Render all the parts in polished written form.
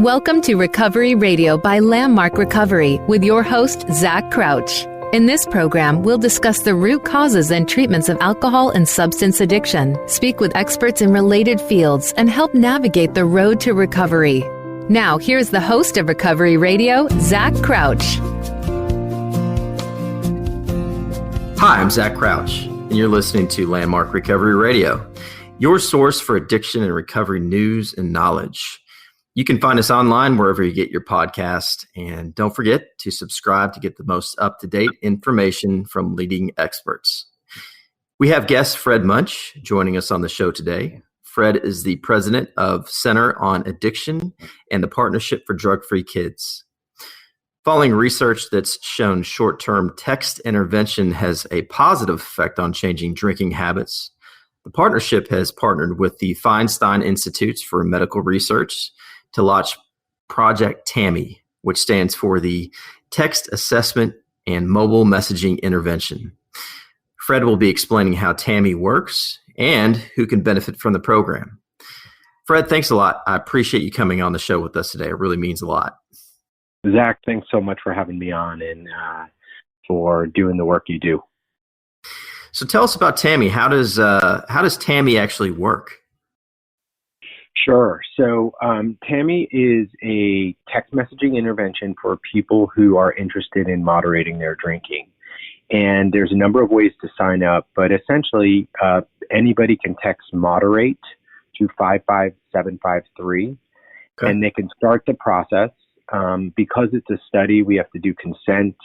Welcome to Recovery Radio by Landmark Recovery with your host, Zach Crouch. In this program, we'll discuss the root causes and treatments of alcohol and substance addiction, speak with experts in related fields, and help navigate the road to recovery. Now, here's the host of Recovery Radio, Zach Crouch. Hi, I'm Zach Crouch, and you're listening to Landmark Recovery Radio, your source for addiction and recovery news and knowledge. You can find us online wherever you get your podcast, and don't forget to subscribe to get the most up-to-date information from leading experts. We have guest Fred Muench joining us on the show today. Fred is the president of Center on Addiction and the Partnership for Drug-Free Kids. Following research that's shown short-term text intervention has a positive effect on changing drinking habits, the partnership has partnered with the Feinstein Institutes for Medical Research to launch Project TAMMI, which stands for the Text Assessment and Mobile Messaging Intervention. Fred will be explaining how TAMMI works and who can benefit from the program. Fred, thanks a lot. I appreciate you coming on the show with us today. It really means a lot. Zach, thanks so much for having me on and for doing the work you do. So tell us about TAMMI. How does TAMMI actually work? Sure. So TAMMI is a text messaging intervention for people who are interested in moderating their drinking. And there's a number of ways to sign up, but essentially anybody can text moderate to 55753, okay, and they can start the process. Because it's a study, we have to do consent,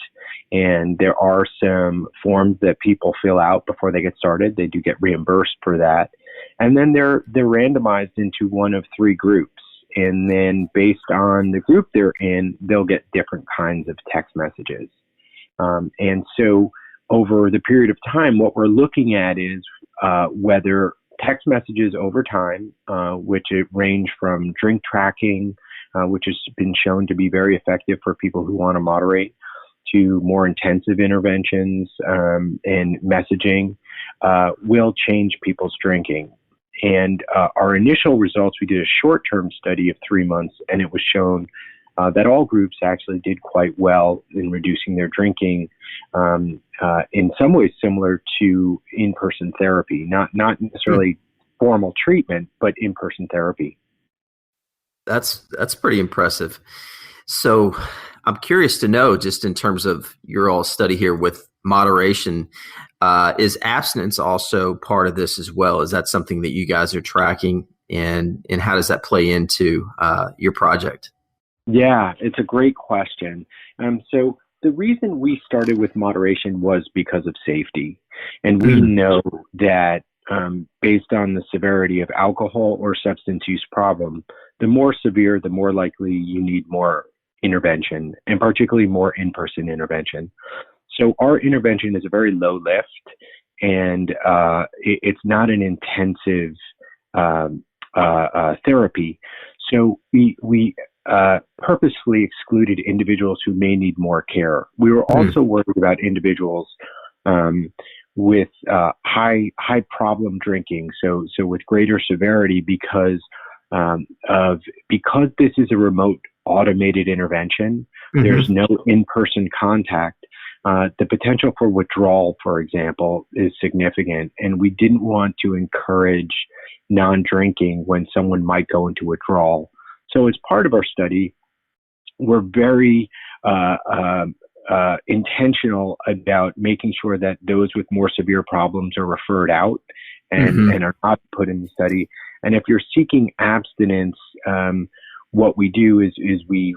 and there are some forms that people fill out before they get started. They do get reimbursed for that. And then they're randomized into one of three groups. And then based on the group they're in, they'll get different kinds of text messages. And so over the period of time, what we're looking at is whether text messages over time, which range from drink tracking, which has been shown to be very effective for people who want to moderate, to more intensive interventions and messaging, will change people's drinking. And our initial results, we did a short-term study of 3 months, and it was shown that all groups actually did quite well in reducing their drinking, in some ways similar to in-person therapy, not necessarily formal treatment, but in-person therapy. That's pretty impressive. So I'm curious to know, just in terms of your all study here with moderation, is abstinence also part of this as well? Is that something that you guys are tracking, and how does that play into your project? Yeah, it's a great question. So the reason we started with moderation was because of safety. And we know that based on the severity of alcohol or substance use problem, the more severe, the more likely you need more intervention, and particularly more in-person intervention. So our intervention is a very low lift, and it's not an intensive therapy. So we purposefully excluded individuals who may need more care. We were also worried about individuals with high problem drinking, so with greater severity, because this is a remote automated intervention. There's no in-person contact. The potential for withdrawal, for example, is significant, and we didn't want to encourage non-drinking when someone might go into withdrawal. So as part of our study, we're very intentional about making sure that those with more severe problems are referred out and are not put in the study. And if you're seeking abstinence, what we do is we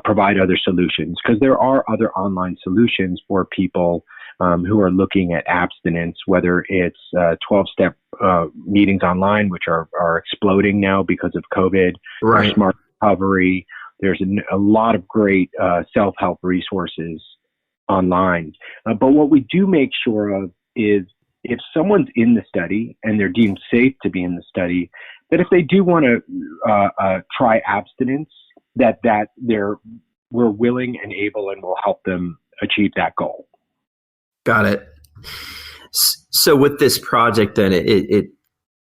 provide other solutions, because there are other online solutions for people who are looking at abstinence, whether it's 12-step meetings online, which are exploding now because of COVID, or Smart Recovery. There's a lot of great self-help resources online. But what we do make sure of is, if someone's in the study and they're deemed safe to be in the study, that if they do want to try abstinence, that we're willing and able and will help them achieve that goal. Got it. So with this project, then it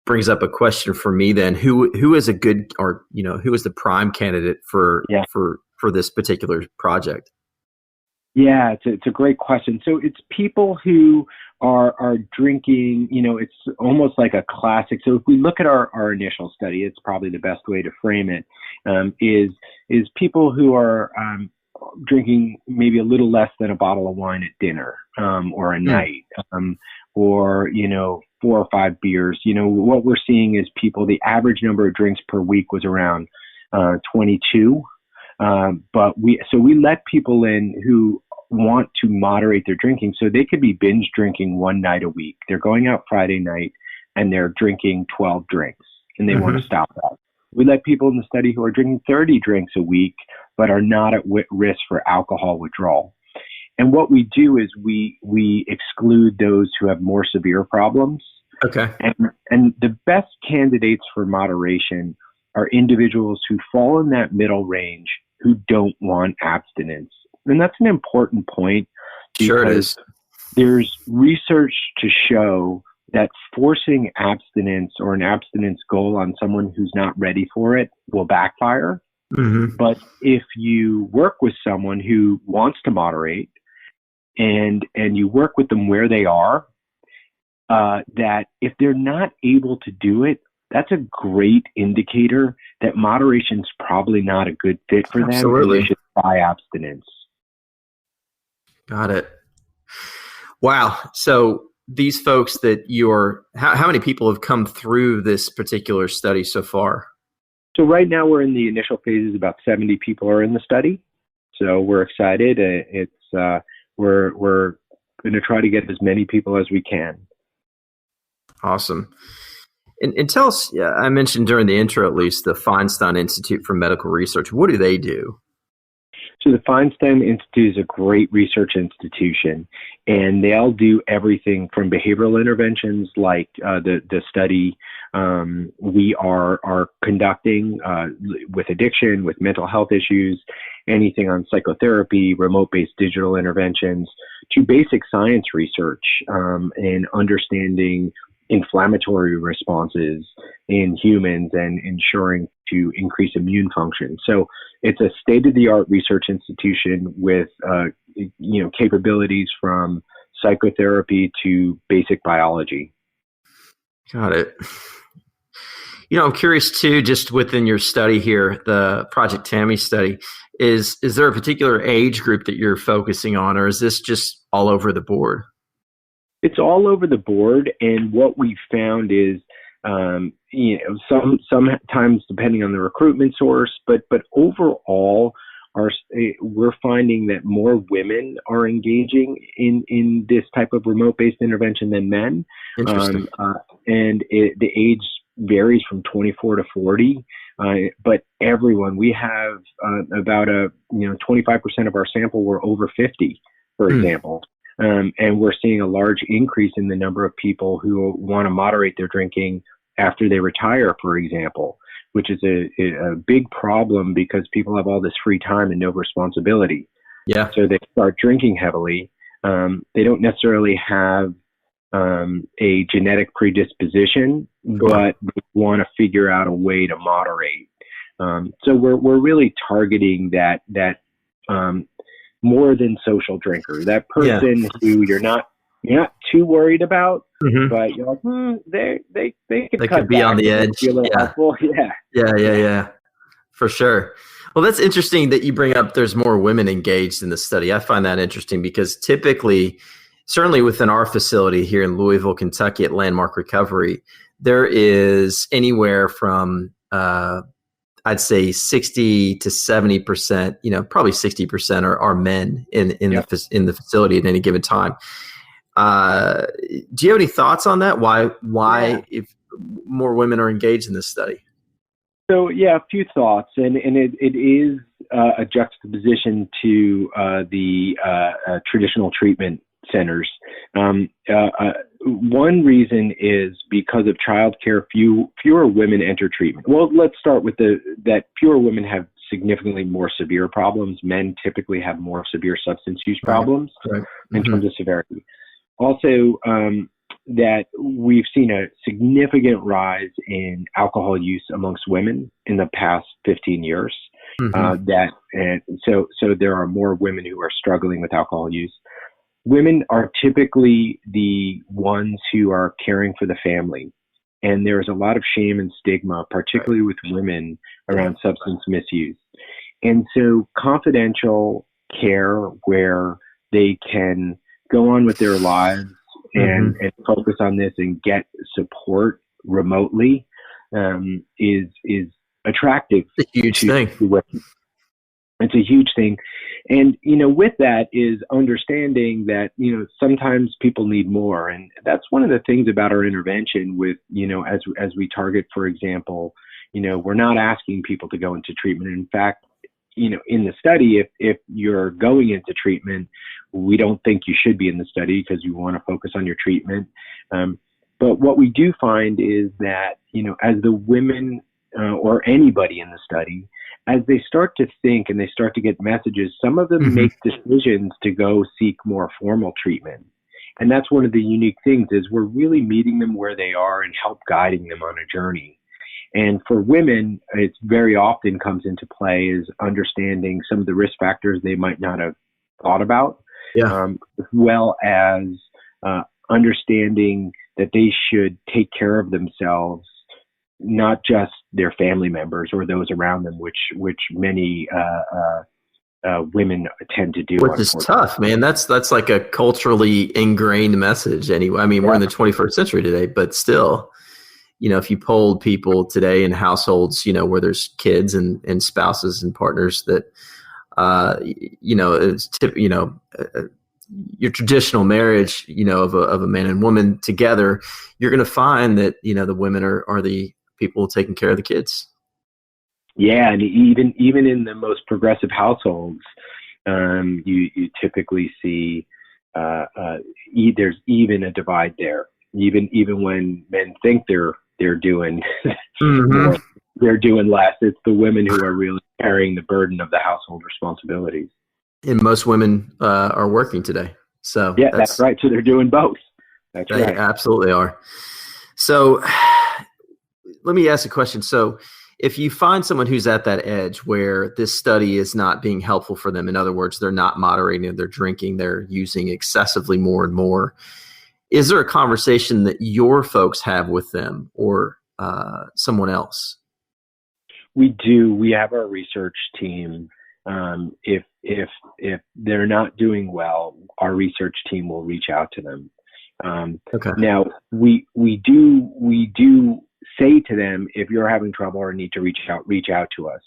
brings up a question for me then. Who is a good, or, who is the prime candidate for this particular project? Yeah, it's a great question. So it's people who are drinking, it's almost like a classic. So if we look at our initial study, it's probably the best way to frame it, is people who are drinking maybe a little less than a bottle of wine at dinner or a night, or 4 or 5 beers. What we're seeing is people, the average number of drinks per week was around 22. But we let people in who want to moderate their drinking, so they could be binge drinking one night a week. They're going out Friday night and they're drinking 12 drinks and they want to stop that. We let people in the study who are drinking 30 drinks a week but are not at risk for alcohol withdrawal. And what we do is we exclude those who have more severe problems. Okay. And the best candidates for moderation are individuals who fall in that middle range, who don't want abstinence. And that's an important point. Sure it is. There's research to show that forcing abstinence or an abstinence goal on someone who's not ready for it will backfire. But if you work with someone who wants to moderate and you work with them where they are, that if they're not able to do it, that's a great indicator that moderation's probably not a good fit for them. Absolutely. They should try abstinence. Got it. Wow. So these folks that how many people have come through this particular study so far? So right now we're in the initial phases. About 70 people are in the study. So we're excited. We're going to try to get as many people as we can. Awesome. And tell us, I mentioned during the intro at least, the Feinstein Institute for Medical Research. What do they do? So the Feinstein Institute is a great research institution, and they'll do everything from behavioral interventions like the study we are conducting with addiction, with mental health issues, anything on psychotherapy, remote-based digital interventions, to basic science research and understanding inflammatory responses in humans and ensuring to increase immune function. So it's a state-of-the-art research institution with capabilities from psychotherapy to basic biology. Got it. I'm curious too, just within your study here, the Project TAMMI study, is there a particular age group that you're focusing on, or is this just all over the board? It's all over the board, and what we found is, sometimes depending on the recruitment source, but overall, we're finding that more women are engaging in this type of remote-based intervention than men. Interesting. And the age varies from 24 to 40, but everyone, we have about 25% of our sample were over 50, for example. And we're seeing a large increase in the number of people who want to moderate their drinking after they retire, for example, which is a big problem because people have all this free time and no responsibility. Yeah. So they start drinking heavily. They don't necessarily have a genetic predisposition, but they want to figure out a way to moderate. So we're really targeting that more than social drinker, that person who you're not too worried about, but you're like, they could be on the edge. Yeah, for sure. Well, that's interesting that you bring up there's more women engaged in the study. I find that interesting because typically, certainly within our facility here in Louisville, Kentucky at Landmark Recovery, there is anywhere from I'd say 60 to 70%, probably 60% are men in the facility at any given time. Do you have any thoughts on that? Why if more women are engaged in this study? So a few thoughts, and it is a juxtaposition to the traditional treatment centers. One reason is because of childcare, fewer women enter treatment. Well, let's start with that fewer women have significantly more severe problems. Men typically have more severe substance use problems in terms of severity. Also, that we've seen a significant rise in alcohol use amongst women in the past 15 years. So there are more women who are struggling with alcohol use. Women are typically the ones who are caring for the family. And there's a lot of shame and stigma, particularly with women, around substance misuse. And so confidential care where they can go on with their lives and focus on this and get support remotely is attractive. It's a huge thing. It's a huge thing. And, with that is understanding that, sometimes people need more. And that's one of the things about our intervention with, as we target, for example, we're not asking people to go into treatment. In fact, in the study, if you're going into treatment, we don't think you should be in the study because you want to focus on your treatment. But what we do find is that, as the women or anybody in the study, as they start to think and they start to get messages, some of them make decisions to go seek more formal treatment. And that's one of the unique things is we're really meeting them where they are and help guiding them on a journey. And for women, it very often comes into play is understanding some of the risk factors they might not have thought about, as well as understanding that they should take care of themselves, not just their family members or those around them, which many women tend to do. Which is tough, man. That's like a culturally ingrained message anyway. I mean, we're in the 21st century today, but still, if you polled people today in households, where there's kids and spouses and partners that, your traditional marriage, of a man and woman together, you're going to find that, the women are the people taking care of the kids. Yeah. And even in the most progressive households, you typically see, there's even a divide there, even when men think they're doing more, they're doing less. It's the women who are really carrying the burden of the household responsibilities. And most women are working today. So yeah, that's right. So they're doing both. That's right. They absolutely are. So let me ask a question. So if you find someone who's at that edge where this study is not being helpful for them, in other words, they're not moderating their drinking, they're using excessively more and more, is there a conversation that your folks have with them or someone else? We do. We have our research team. If they're not doing well, our research team will reach out to them. Okay. Now we do say to them, if you're having trouble or need to reach out to us.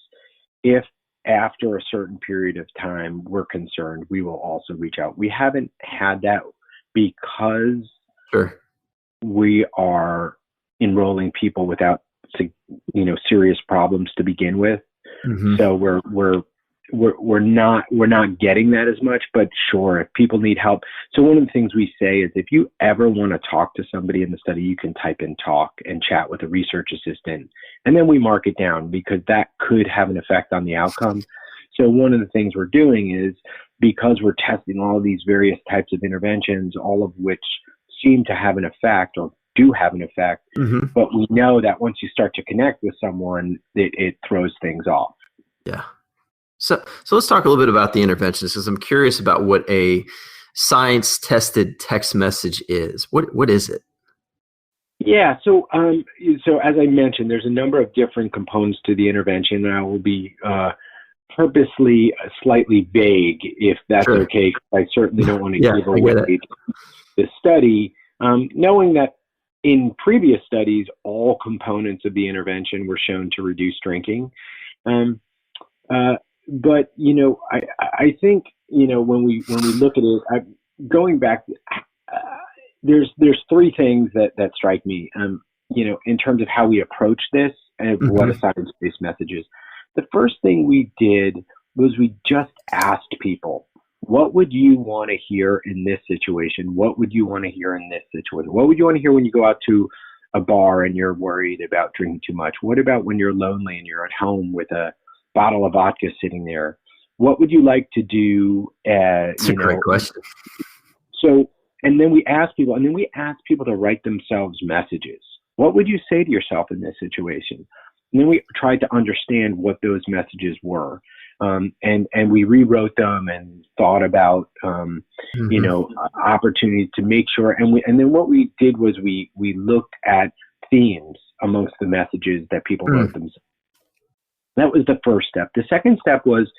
If after a certain period of time we're concerned, we will also reach out. We haven't had that because we are enrolling people without serious problems to begin with. So we're not getting that as much, but sure, if people need help. So one of the things we say is if you ever want to talk to somebody in the study, you can type in talk and chat with a research assistant, and then we mark it down because that could have an effect on the outcome. So one of the things we're doing is, because we're testing all of these various types of interventions, all of which seem to have an effect or do have an effect, but we know that once you start to connect with someone, it throws things off. Yeah. So let's talk a little bit about the interventions, because I'm curious about what a science-tested text message is. What is it? Yeah. So as I mentioned, there's a number of different components to the intervention, and I will be purposely slightly vague, if that's okay. I certainly don't want to give away the study, knowing that in previous studies, all components of the intervention were shown to reduce drinking. But I think when we look at it, going back, there's three things that strike me. In terms of how we approach this and what a science-based message is. The first thing we did was we just asked people, what would you want to hear in this situation? What would you want to hear in this situation? What would you want to hear when you go out to a bar and you're worried about drinking too much? What about when you're lonely and you're at home with a bottle of vodka sitting there? What would you like to do? That's a great question. So And then we ask people to write themselves messages. What would you say to yourself in this situation? And then we tried to understand what those messages were. And we rewrote them and thought about, opportunities to make sure. And then what we did was we looked at themes amongst the messages that people wrote themselves. That was the first step. The second step was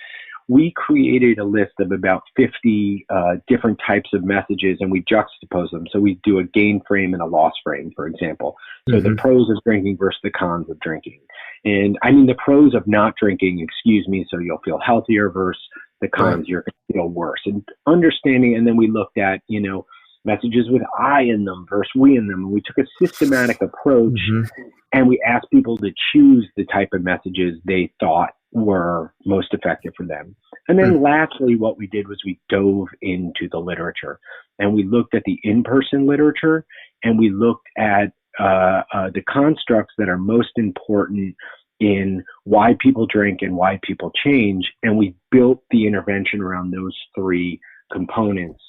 we created a list of about 50 different types of messages, and we juxtapose them. So we do a gain frame and a loss frame, for example. So the pros of drinking versus the cons of drinking. And I mean the pros of not drinking, so you'll feel healthier, versus the cons, you're going to feel worse. And understanding, and then we looked at, messages with I in them versus we in them. And we took a systematic approach, and we asked people to choose the type of messages they thought were most effective for them. And then lastly, what we did was we dove into the literature, and we looked at the in-person literature, and we looked at the constructs that are most important in why people drink and why people change. And we built the intervention around those three components.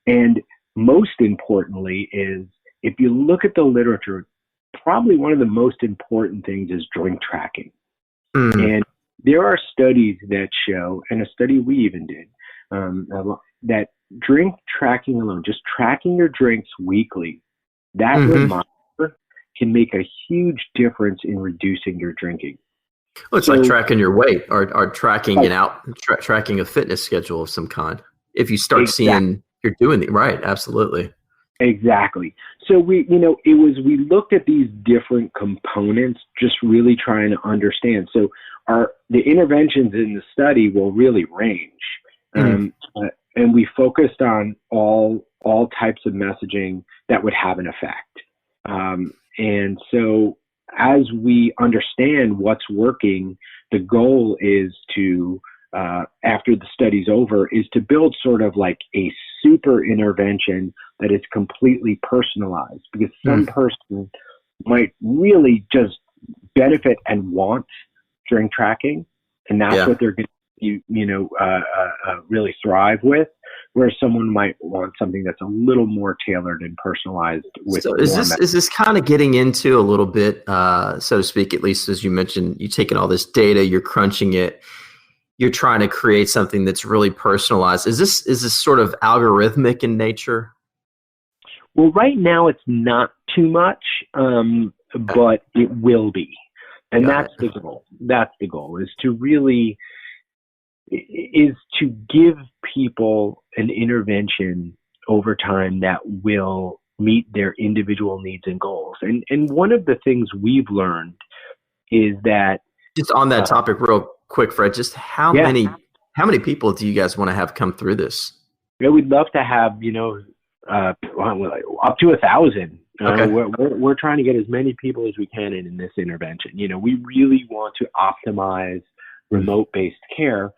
And most importantly is, if you look at the literature, probably one of the most important things is drink tracking. And there are studies that show, and a study we even did, that drink tracking alone, just tracking your drinks weekly, that reminder can make a huge difference in reducing your drinking. Well, it's like tracking your weight or tracking tracking a fitness schedule of some kind. If you start seeing you're doing it right, absolutely. Exactly. So we looked at these different components, just really trying to understand. So the interventions in the study will really range, and we focused on all types of messaging that would have an effect. And so as we understand what's working, the goal is to, after the study's over, is to build sort of like a super intervention that is completely personalized, because some person might really just benefit and want drink tracking, and that's what they're going to really thrive with, whereas someone might want something that's a little more tailored and personalized with. So is this kind of getting into a little bit, so to speak, at least as you mentioned, you're taking all this data, you're crunching it, you're trying to create something that's really personalized. Is this sort of algorithmic in nature? Well, right now it's not too much, but it will be. And that's the goal. That's the goal, is to really give people an intervention over time that will meet their individual needs and goals. And one of the things we've learned is that, just on that topic real quick, Fred, just how many people do you guys want to have come through this? We'd love to have, up to 1,000. Okay. We're trying to get as many people as we can in this intervention. We really want to optimize remote-based care,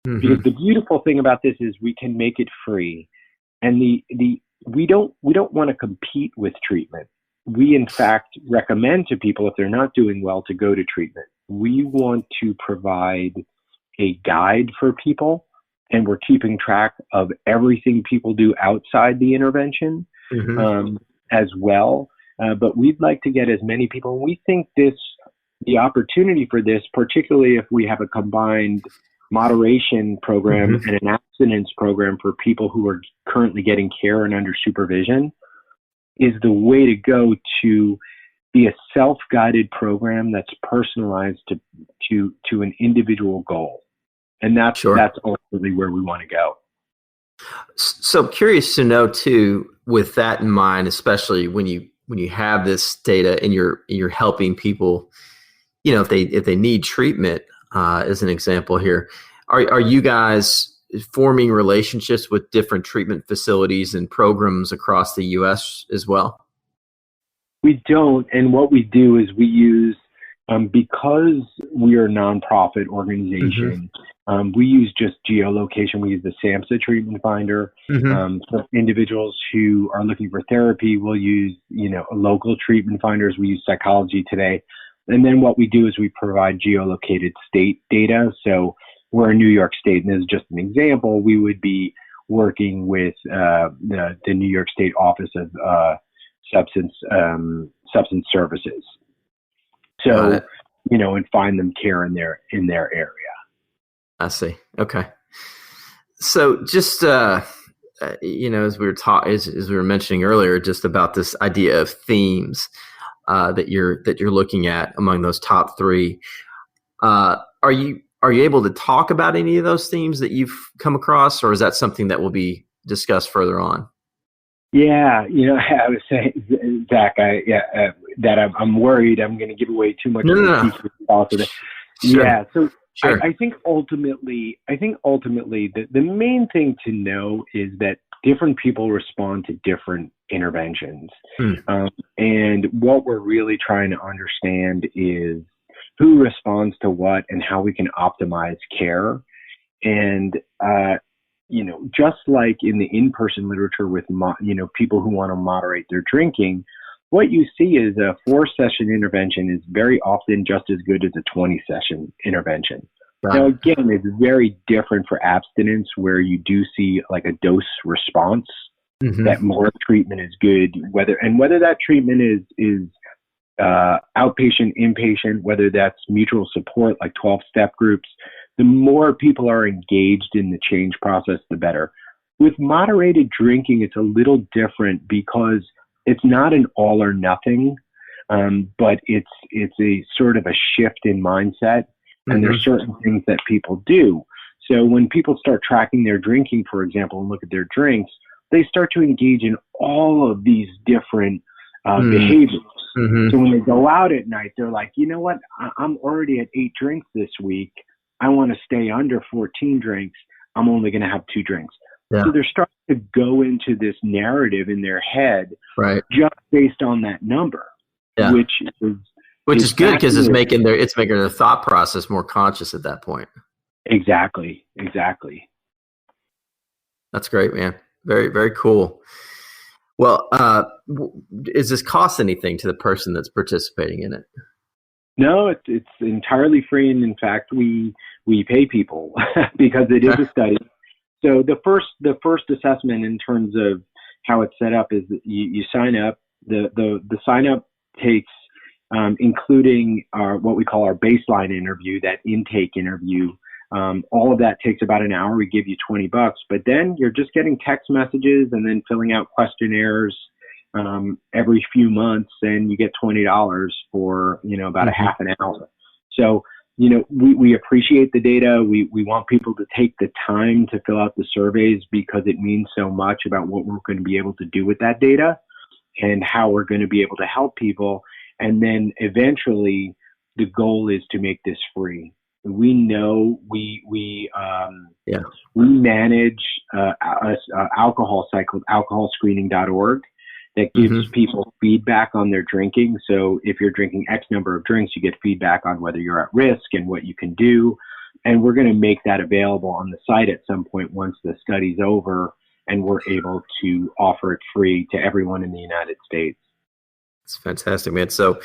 because the beautiful thing about this is we can make it free, and we don't want to compete with treatment. We in fact recommend to people, if they're not doing well, to go to treatment. We want to provide a guide for people, and we're keeping track of everything people do outside the intervention as well. But we'd like to get as many people. And we think the opportunity for this, particularly if we have a combined moderation program and an abstinence program for people who are currently getting care and under supervision, is the way to go to be a self-guided program that's personalized to an individual goal. And that's ultimately where we want to go. So curious to know too, with that in mind, especially when you have this data and you're helping people, if they need treatment, as an example here, are you guys forming relationships with different treatment facilities and programs across the U.S. as well? We don't. And what we do is we use, because we are a nonprofit organization, we use just geolocation. We use the SAMHSA treatment finder. For individuals who are looking for therapy, we'll use, local treatment finders. We use Psychology Today. And then what we do is we provide geolocated state data. So we're in New York State, and this is just an example. We would be working with the New York State Office of Substance Services. So, and find them care in their area. I see. Okay. So just, as we were as we were mentioning earlier, just about this idea of themes that you're looking at among those top three. Are you able to talk about any of those themes that you've come across, or is that something that will be discussed further on? Yeah, I was saying, Zach, that I'm worried I'm going to give away too much of the secret sauce of it. Sure. Yeah, so sure. I think ultimately, the main thing to know is that different people respond to different interventions. And what we're really trying to understand is who responds to what and how we can optimize care. And, just like in the in-person literature with, people who want to moderate their drinking, what you see is a 4-session intervention is very often just as good as a 20-session intervention. Right. Now, again, it's very different for abstinence, where you do see like a dose response, that more treatment is good, whether that treatment is outpatient, inpatient, whether that's mutual support, like 12-step groups. The more people are engaged in the change process, the better. With moderated drinking, it's a little different because it's not an all or nothing, but it's a sort of a shift in mindset, and there's certain things that people do. So when people start tracking their drinking, for example, and look at their drinks, they start to engage in all of these different behaviors. So when they go out at night, they're like, you know what? I'm already at 8 drinks this week. I want to stay under 14 drinks. I'm only going to have 2 drinks. Yeah. So they're starting to go into this narrative in their head, right, just based on that number, which is good because it's making their thought process more conscious at that point. Exactly. That's great, man. Very, very cool. Well, does this cost anything to the person that's participating in it? No, it's entirely free, and in fact, we pay people because it is a study. So the first assessment in terms of how it's set up is that you sign up. The sign up takes, including what we call our baseline interview, that intake interview. All of that takes about an hour. We give you $20, but then you're just getting text messages and then filling out questionnaires every few months, and you get $20 for about a half an hour. So we appreciate the data. We want people to take the time to fill out the surveys because it means so much about what we're going to be able to do with that data and how we're going to be able to help people. And then eventually, the goal is to make this free. We know we manage alcohol site called alcoholscreening.org that gives people feedback on their drinking. So if you're drinking X number of drinks, you get feedback on whether you're at risk and what you can do. And we're going to make that available on the site at some point once the study's over, and we're able to offer it free to everyone in the United States. It's fantastic, man. So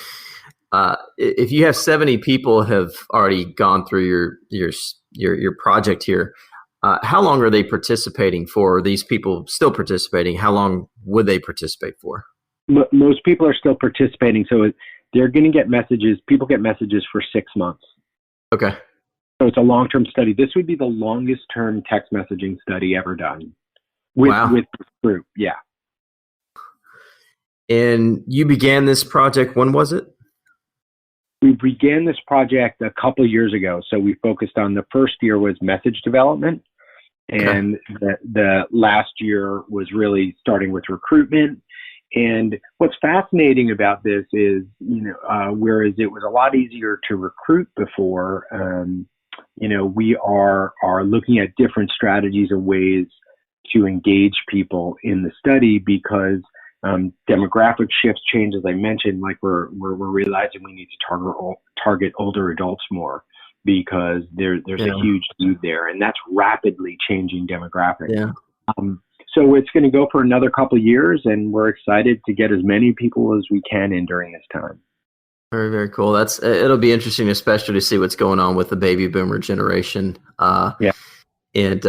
if you have 70 people have already gone through your project here, how long are they participating for? Are these people still participating? How long would they participate for? Most people are still participating. So they're going to get messages. People get messages for 6 months. Okay. So it's a long-term study. This would be the longest term text messaging study ever done with this group. Yeah. And you began this project, when was it? We began this project a couple of years ago. So we focused on, the first year was message development. And the last year was really starting with recruitment. And what's fascinating about this is, whereas it was a lot easier to recruit before, we are looking at different strategies and ways to engage people in the study because demographic shifts change, as I mentioned. Like we're realizing we need to target older adults more because there's a huge need there, and that's rapidly changing demographics. Yeah. So it's going to go for another couple of years, and we're excited to get as many people as we can in during this time. Very, very cool. It'll be interesting, especially to see what's going on with the baby boomer generation. And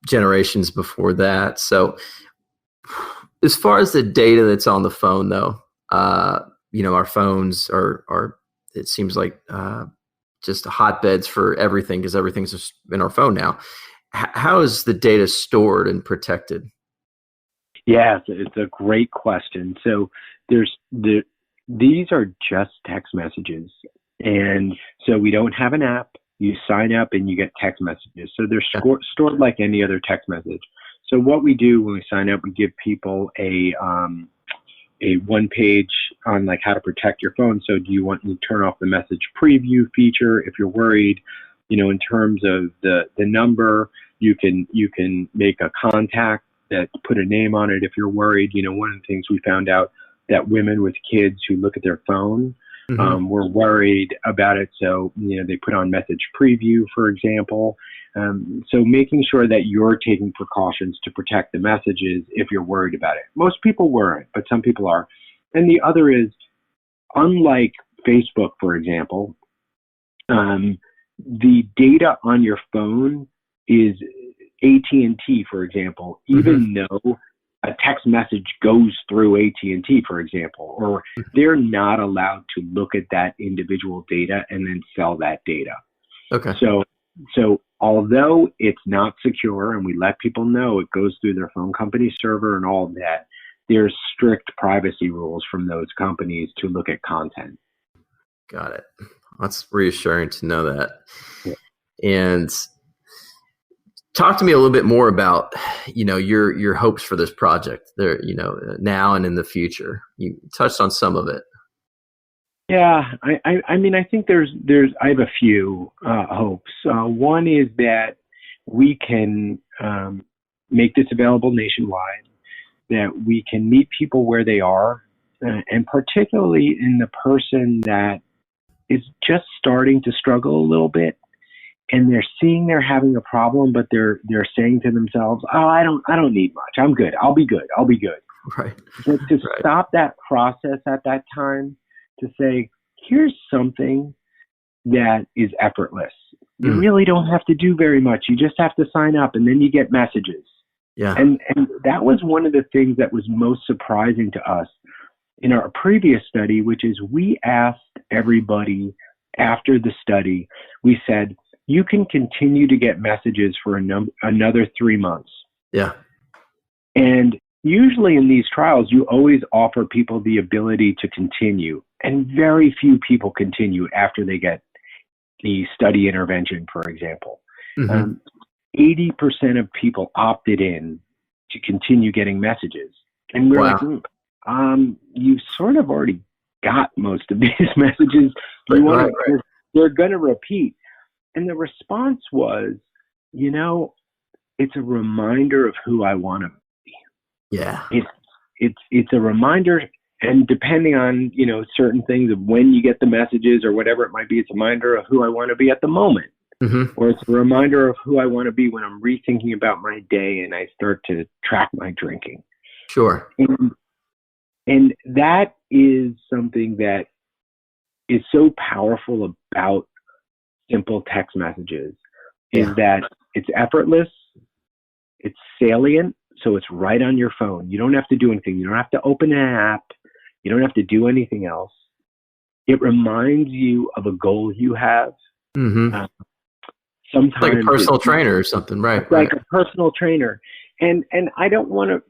generations before that. So as far as the data that's on the phone, though, our phones are it seems like just hotbeds for everything because everything's just in our phone now. How is the data stored and protected? Yeah, it's a great question. So these are just text messages. And so we don't have an app. You sign up and you get text messages. So they're stored like any other text message. So what we do when we sign up, we give people a one page on like how to protect your phone. So do you want to turn off the message preview feature if you're worried? In terms of the number, you can make a contact that put a name on it if you're worried. One of the things we found out that women with kids who look at their phone were worried about it. So, they put on message preview, for example. So making sure that you're taking precautions to protect the messages if you're worried about it. Most people weren't, but some people are. And the other is, unlike Facebook, for example, the data on your phone is AT&T, for example, even though a text message goes through AT&T, for example, or they're not allowed to look at that individual data and then sell that data. Okay. So although it's not secure and we let people know it goes through their phone company server and all of that, there's strict privacy rules from those companies to look at content. Got it. That's reassuring to know that. Yeah. And talk to me a little bit more about, your hopes for this project there, now and in the future. You touched on some of it. Yeah, I mean, I think I have a few hopes. One is that we can make this available nationwide, that we can meet people where they are, and particularly in the person that is just starting to struggle a little bit, and they're seeing they're having a problem, but they're saying to themselves, "Oh, I don't need much. I'm good. I'll be good. Right. But to stop that process at that time, to say, here's something that is effortless. You really don't have to do very much. You just have to sign up, and then you get messages. Yeah. And that was one of the things that was most surprising to us in our previous study, which is we asked everybody after the study, we said, you can continue to get messages for another 3 months. Yeah. And usually in these trials, you always offer people the ability to continue. And very few people continue after they get the study intervention, for example. 80% of people opted in to continue getting messages. And we're like, you sort of already got most of these messages. They're going to repeat. And the response was, it's a reminder of who I want to be. Yeah. It's a reminder, and depending on, certain things of when you get the messages or whatever it might be, it's a reminder of who I want to be at the moment. Or it's a reminder of who I want to be when I'm rethinking about my day and I start to track my drinking. Sure. And that is something that is so powerful about simple text messages, is that it's effortless, it's salient, so it's right on your phone. You don't have to do anything. You don't have to open an app. You don't have to do anything else. It reminds you of a goal you have. Sometimes like a personal trainer or something, right? Like a personal trainer. And I don't want to,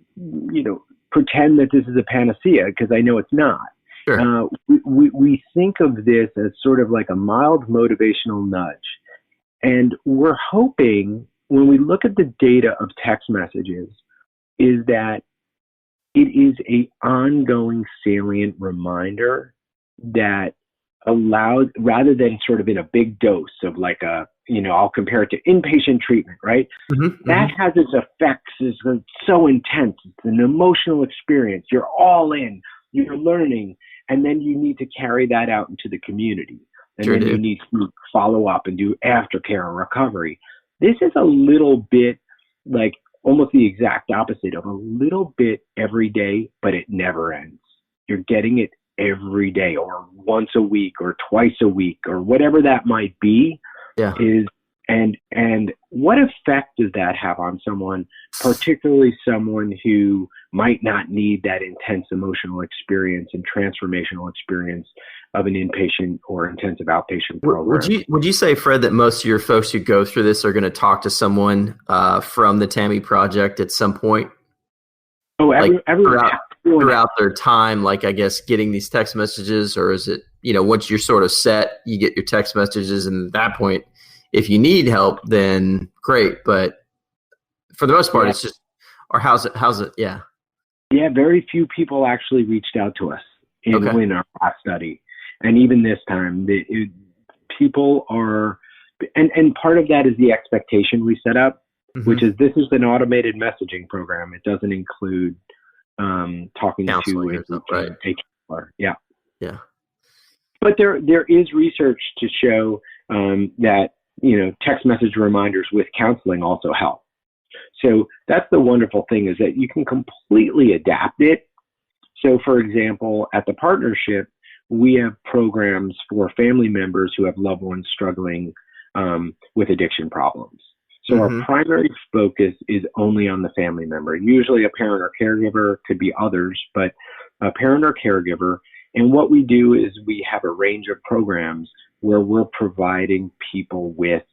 pretend that this is a panacea, because I know it's not. Sure. We think of this as sort of like a mild motivational nudge. And we're hoping, when we look at the data of text messages, is that it is an ongoing salient reminder that allows, rather than sort of in a big dose of like I'll compare it to inpatient treatment, right? That has its effects. It's so intense. It's an emotional experience. You're all in. You're learning. And then you need to carry that out into the community. And then you need to follow up and do aftercare or recovery. This is a little bit like almost the exact opposite of a little bit every day, but it never ends. You're getting it every day, or once a week, or twice a week, or whatever that might be. Is And what effect does that have on someone, particularly someone who might not need that intense emotional experience and transformational experience of an inpatient or intensive outpatient program? Would you say, Fred, that most of your folks who go through this are going to talk to someone from the TAMMI project at some point? Oh, everyone throughout their time, like, I guess, getting these text messages, or is it, once you're sort of set, you get your text messages, and at that point, if you need help, then great. But for the most part, it's just, or how's it? Yeah. Yeah. Very few people actually reached out to us in our last study. And even this time, people are, and part of that is the expectation we set up, which is this is an automated messaging program. It doesn't include talking counseling to right. a counselor. Yeah. Yeah. But there is research to show that, text message reminders with counseling also help. So that's the wonderful thing, is that you can completely adapt it. So, for example, at the partnership, we have programs for family members who have loved ones struggling with addiction problems. So our primary focus is only on the family member, usually a parent or caregiver, could be others, but a parent or caregiver. And what we do is we have a range of programs where we're providing people with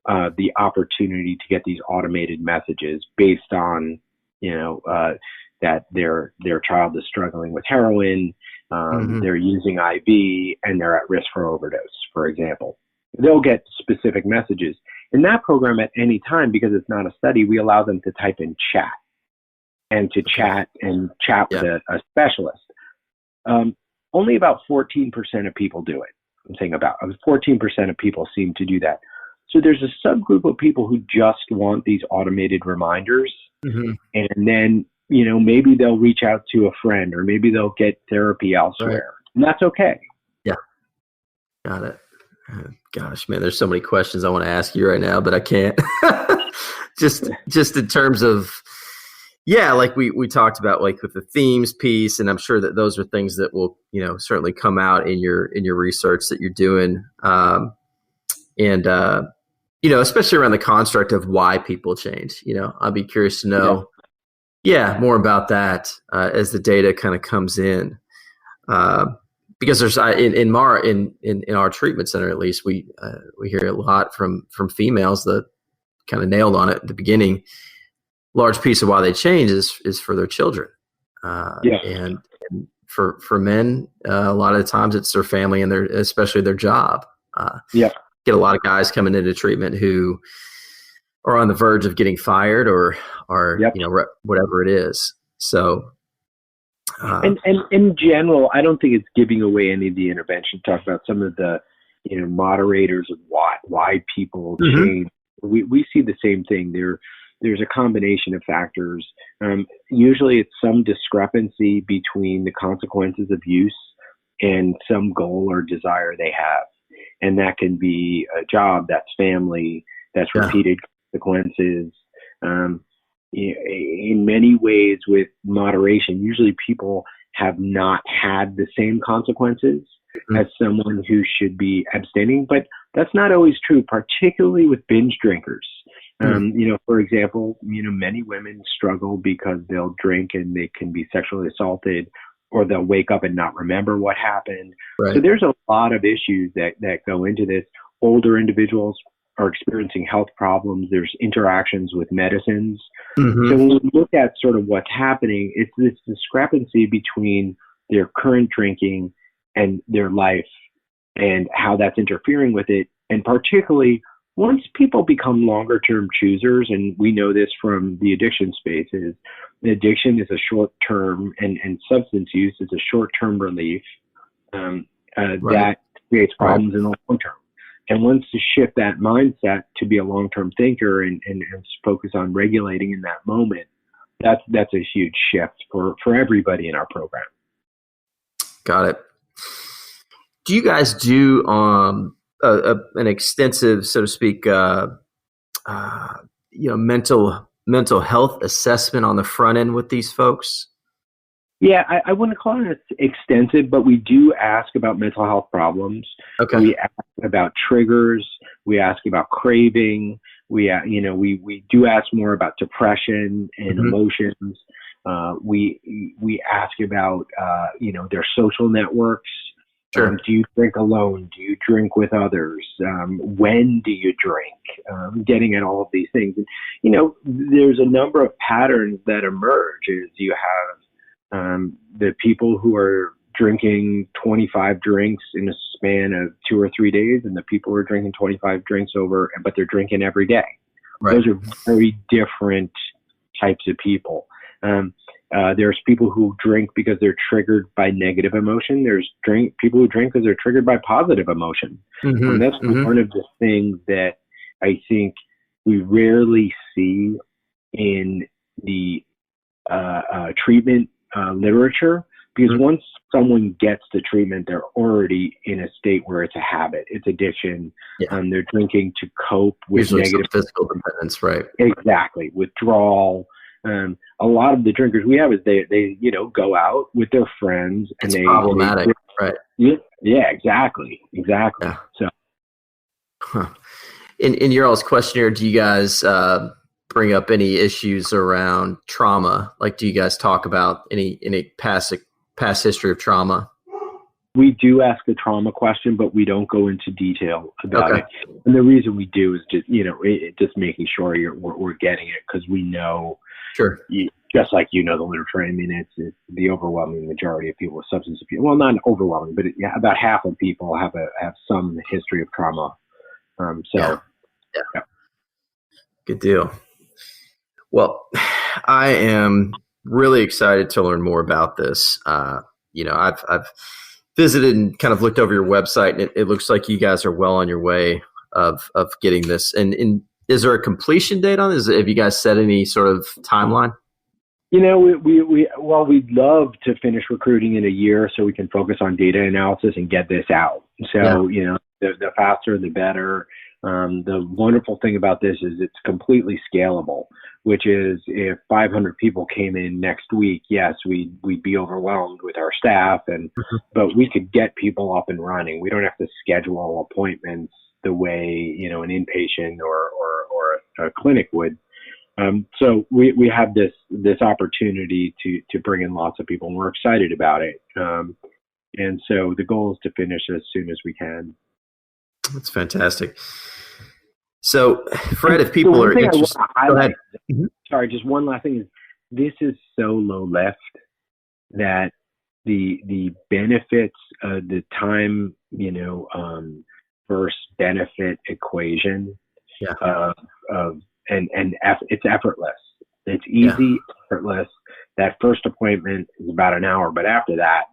the opportunity to get these automated messages based on, that their child is struggling with heroin, they're using IV, and they're at risk for overdose, for example. They'll get specific messages. In that program, at any time, because it's not a study, we allow them to type in chat and to chat with a specialist. Only about 14% of people do it. I'm saying about 14% of people seem to do that. So there's a subgroup of people who just want these automated reminders. And then, maybe they'll reach out to a friend, or maybe they'll get therapy elsewhere. Right. And that's okay. Yeah. Got it. Gosh, man, there's so many questions I want to ask you right now, but I can't. just in terms of, like we talked about, like with the themes piece, and I'm sure that those are things that will, certainly come out in your research that you're doing. Especially around the construct of why people change. I'd be curious to know, more about that as the data kind of comes in. Because there's in our treatment center, at least, we hear a lot from females that kind of nailed on it at the beginning. Large piece of why they change is for their children, and for men, a lot of the times it's their family and especially their job. Get a lot of guys coming into treatment who are on the verge of getting fired or whatever it is. So. And in general, I don't think it's giving away any of the intervention. Talk about some of the, moderators of why people change. We see the same thing. There's a combination of factors. Usually it's some discrepancy between the consequences of use and some goal or desire they have. And that can be a job, that's family, that's repeated consequences. In many ways, with moderation, usually people have not had the same consequences as someone who should be abstaining, but that's not always true, particularly with binge drinkers. For example, many women struggle because they'll drink and they can be sexually assaulted, or they'll wake up and not remember what happened. Right. So there's a lot of issues that go into this. Older individuals are experiencing health problems. There's interactions with medicines. So when we look at sort of what's happening, it's this discrepancy between their current drinking and their life and how that's interfering with it. And particularly once people become longer term choosers, and we know this from the addiction space, is addiction is a short term and substance use is a short term relief that creates problems in the long term. And once to shift that mindset to be a long-term thinker and focus on regulating in that moment, that's a huge shift for everybody in our program. Got it. Do you guys do an extensive, so to speak, mental health assessment on the front end with these folks? Yeah, I wouldn't call it extensive, but we do ask about mental health problems. Okay. We ask about triggers. We ask about craving. We do ask more about depression and emotions. We ask about, their social networks. Sure. Do you drink alone? Do you drink with others? When do you drink? Getting at all of these things. And, there's a number of patterns that emerge. Is you have the people who are drinking 25 drinks in a span of 2 or 3 days, and the people who are drinking 25 drinks but they're drinking every day. Right. Those are very different types of people. There's people who drink because they're triggered by negative emotion. There's people who drink because they're triggered by positive emotion. And that's one of the things that I think we rarely see in the treatment literature, because once someone gets the treatment, they're already in a state where it's a habit, it's addiction. They're drinking to cope with usually negative physical dependence, right? Exactly, withdrawal. A lot of the drinkers we have is they go out with their friends and it's problematic, right? Yeah, exactly. Yeah. So, in your all's questionnaire, do you guys bring up any issues around trauma? Like, do you guys talk about any past history of trauma? We do ask a trauma question, but we don't go into detail about it. And the reason we do is just just making sure we're getting it, because we know. Sure. Just like the literature. I mean, it's the overwhelming majority of people with substance abuse. Well, not overwhelming, but about half of people have some history of trauma. Yeah. Good deal. Well, I am really excited to learn more about this. I've visited and kind of looked over your website, and it looks like you guys are well on your way of getting this. And is there a completion date on this? Have you guys set any sort of timeline? We'd love to finish recruiting in a year so we can focus on data analysis and get this out. So, the faster, the better. The wonderful thing about this is it's completely scalable, which is if 500 people came in next week, yes, we'd be overwhelmed with our staff, but we could get people up and running. We don't have to schedule appointments the way, an inpatient or a clinic would. So we have this opportunity to bring in lots of people, and we're excited about it. And so the goal is to finish as soon as we can. That's fantastic. So, Fred, if people are interested, go ahead. Sorry, just one last thing is this is so low lift that the benefits, the time, versus benefit equation, it's effortless. It's easy, effortless. That first appointment is about an hour, but after that,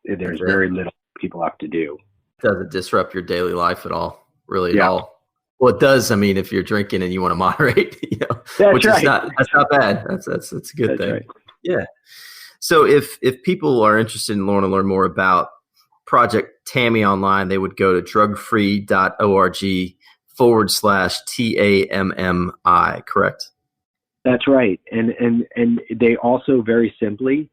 there's very little people have to do. Doesn't disrupt your daily life at all, really at all. Well, it does. I mean, if you're drinking and you want to moderate, that's not bad. That's a good thing. Right. Yeah. So if people are interested and want to learn more about Project TAMMI online, they would go to drugfree.org/TAMMI, correct? That's right. And they also very simply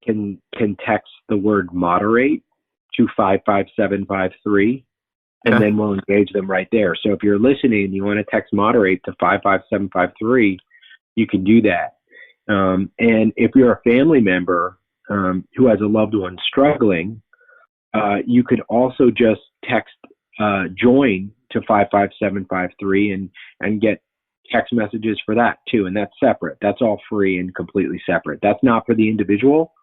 can text the word moderate to 55753, and then we'll engage them right there. So if you're listening and you want to text moderate to 55753, you can do that. And if you're a family member who has a loved one struggling, you could also just text join to 55753 and get text messages for that too. And that's separate. That's all free and completely separate. That's not for the individual,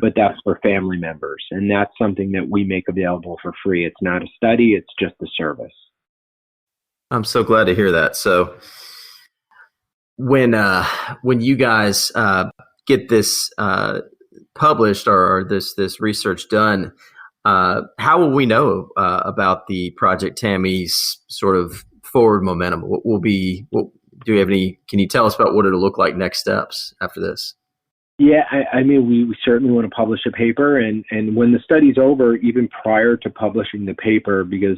but that's for family members. And that's something that we make available for free. It's not a study. It's just a service. I'm so glad to hear that. So when you guys get this published or this research done, how will we know about the Project TAMMI's sort of forward momentum? Do you have any? Can you tell us about what it'll look like next steps after this? Yeah, I mean, we certainly want to publish a paper, and when the study's over, even prior to publishing the paper, because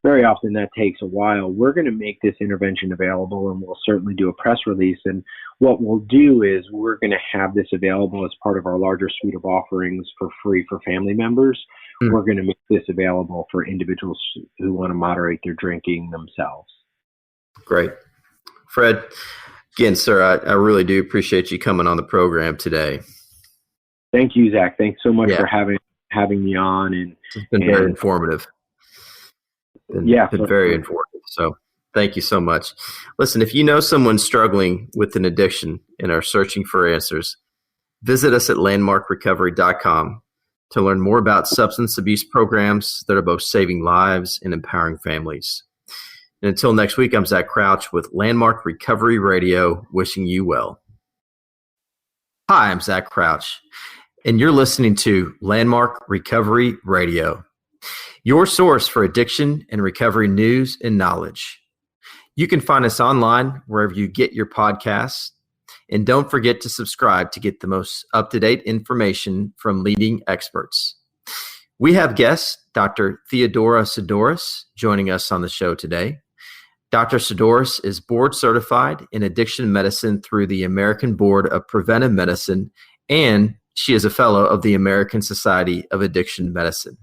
very often that takes a while. We're going to make this intervention available, and we'll certainly do a press release. And what we'll do is we're going to have this available as part of our larger suite of offerings for free for family members. We're going to make this available for individuals who want to moderate their drinking themselves. Great. Fred, again, sir, I really do appreciate you coming on the program today. Thank you, Zach. Thanks so much for having me on. And it's been very informative. Been very informative. So thank you so much. Listen, if you know someone struggling with an addiction and are searching for answers, visit us at landmarkrecovery.com to learn more about substance abuse programs that are both saving lives and empowering families. And until next week, I'm Zach Crouch with Landmark Recovery Radio, wishing you well. Hi, I'm Zach Crouch, and you're listening to Landmark Recovery Radio, your source for addiction and recovery news and knowledge. You can find us online wherever you get your podcasts. And don't forget to subscribe to get the most up-to-date information from leading experts. We have guest Dr. Theodora Saddoris joining us on the show today. Dr. Saddorisis is board certified in addiction medicine through the American Board of Preventive Medicine, and she is a fellow of the American Society of Addiction Medicine.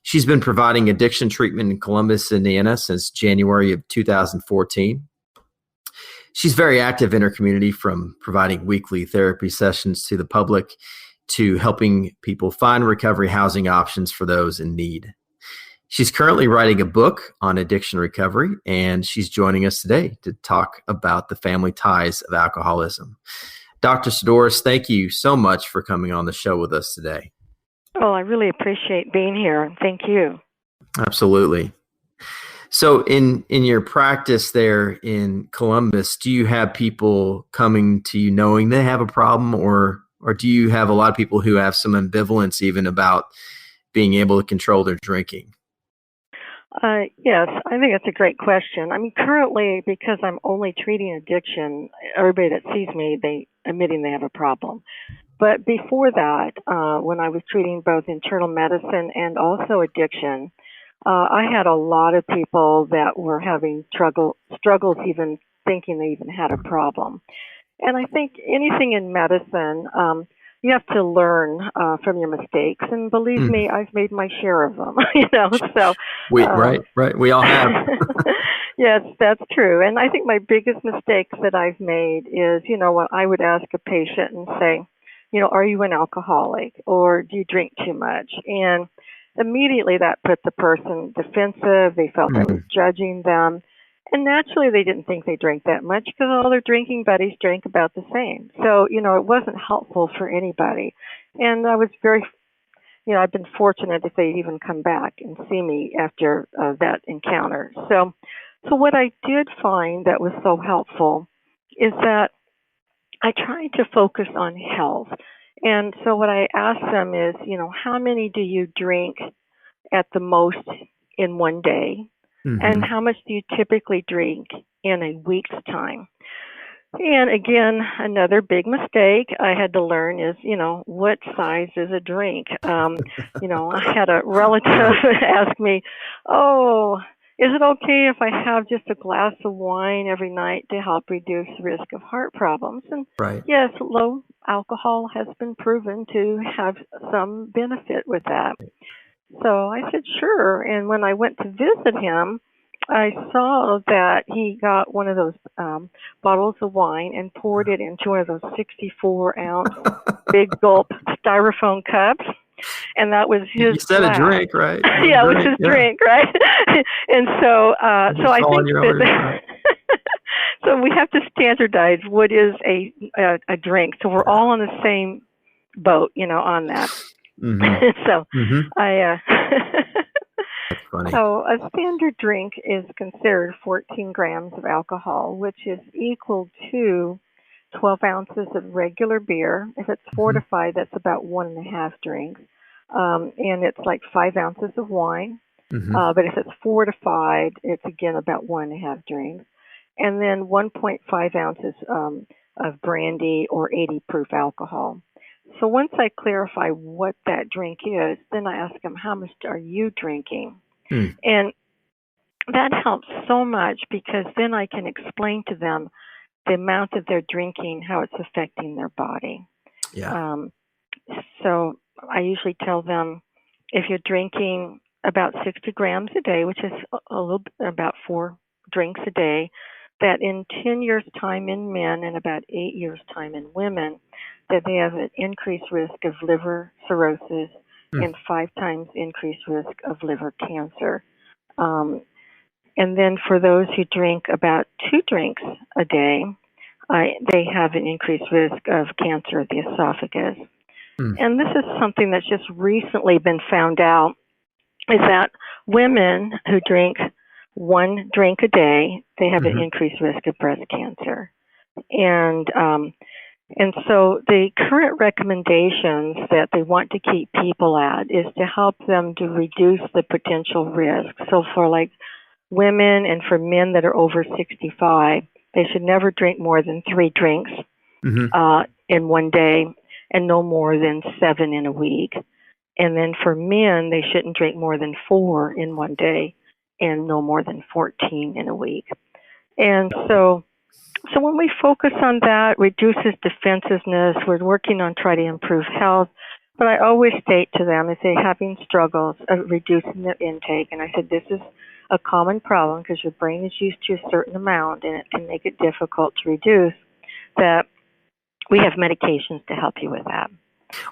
She's been providing addiction treatment in Columbus, Indiana since January of 2014. She's very active in her community, from providing weekly therapy sessions to the public to helping people find recovery housing options for those in need. She's currently writing a book on addiction recovery, and she's joining us today to talk about the family ties of alcoholism. Dr. Saddoris, thank you so much for coming on the show with us today. Oh, I really appreciate being here. Thank you. Absolutely. So in your practice there in Columbus, do you have people coming to you knowing they have a problem, or do you have a lot of people who have some ambivalence even about being able to control their drinking? Yes, I think that's a great question. I mean, currently, because I'm only treating addiction, everybody that sees me, they admitting they have a problem. But before that, when I was treating both internal medicine and also addiction, I had a lot of people that were having struggles even thinking they even had a problem. And I think anything in medicine, you have to learn from your mistakes. And believe me, I've made my share of them, so. Right. We all have. Yes, that's true. And I think my biggest mistakes that I've made is, when I would ask a patient and say, are you an alcoholic, or do you drink too much? And immediately that put the person defensive. They felt I was judging them. And naturally, they didn't think they drank that much because all their drinking buddies drank about the same. So, it wasn't helpful for anybody. And I was very, I've been fortunate if they'd even come back and see me after that encounter. So what I did find that was so helpful is that I tried to focus on health. And so what I asked them is, how many do you drink at the most in one day? And how much do you typically drink in a week's time? And again, another big mistake I had to learn is, what size is a drink? I had a relative ask me, is it okay if I have just a glass of wine every night to help reduce the risk of heart problems? And yes, low alcohol has been proven to have some benefit with that. So I said, sure. And when I went to visit him, I saw that he got one of those bottles of wine and poured it into one of those 64-ounce big gulp styrofoam cups. And that was his. You said glass. A drink, right? Yeah, it was his drink, right? And so I think that so we have to standardize what is a drink, so we're all on the same boat, on that. So That's funny. So a standard drink is considered 14 grams of alcohol, which is equal to 12 ounces of regular beer. If it's fortified, that's about 1.5 drinks. And it's like 5 ounces of wine. But if it's fortified, it's again about 1.5 drinks. And then 1.5 ounces of brandy or 80 proof alcohol. So once I clarify what that drink is, then I ask them, how much are you drinking? And that helps so much because then I can explain to them the amount of their drinking, how it's affecting their body. Yeah. So I usually tell them if you're drinking about 60 grams a day, which is a little bit, about 4 drinks a day, that in 10 years' time in men and about 8 years' time in women, that they have an increased risk of liver cirrhosis and 5 times increased risk of liver cancer. And then for those who drink about 2 drinks a day, they have an increased risk of cancer of the esophagus. And this is something that's just recently been found out, is that women who drink 1 drink a day, they have an increased risk of breast cancer. And so the current recommendations that they want to keep people at is to help them to reduce the potential risk. So for like women and for men that are over 65, they should never drink more than 3 drinks in one day and no more than 7 in a week. And then for men, they shouldn't drink more than 4 in one day and no more than 14 in a week. And so when we focus on that, reduces defensiveness, we're working on trying to improve health. But I always state to them if they're having struggles of reducing their intake, and I said this is a common problem because your brain is used to a certain amount and it can make it difficult to reduce, that we have medications to help you with that.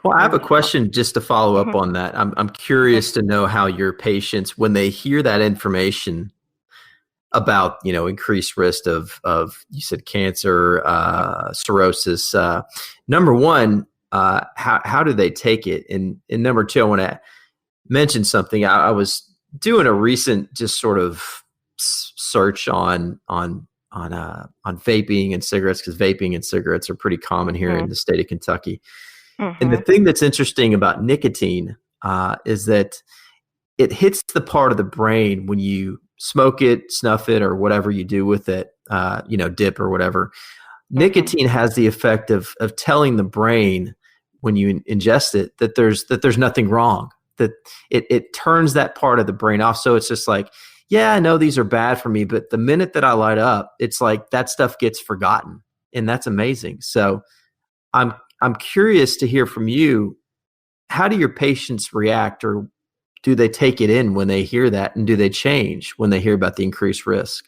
Well, I have a question just to follow up on that. I'm curious to know how your patients, when they hear that information about, increased risk of you said cancer, cirrhosis, number one, how do they take it? And number two, I want to mention something. I was doing a recent just sort of search on vaping and cigarettes, because vaping and cigarettes are pretty common here in the state of Kentucky. And the thing that's interesting about nicotine is that it hits the part of the brain when you smoke it, snuff it, or whatever you do with it, dip or whatever. Nicotine has the effect of telling the brain when you ingest it that there's nothing wrong, that it turns that part of the brain off. So it's just like, yeah, I know these are bad for me, but the minute that I light up, it's like that stuff gets forgotten, and that's amazing. So I'm curious to hear from you. How do your patients react, or do they take it in when they hear that, and do they change when they hear about the increased risk?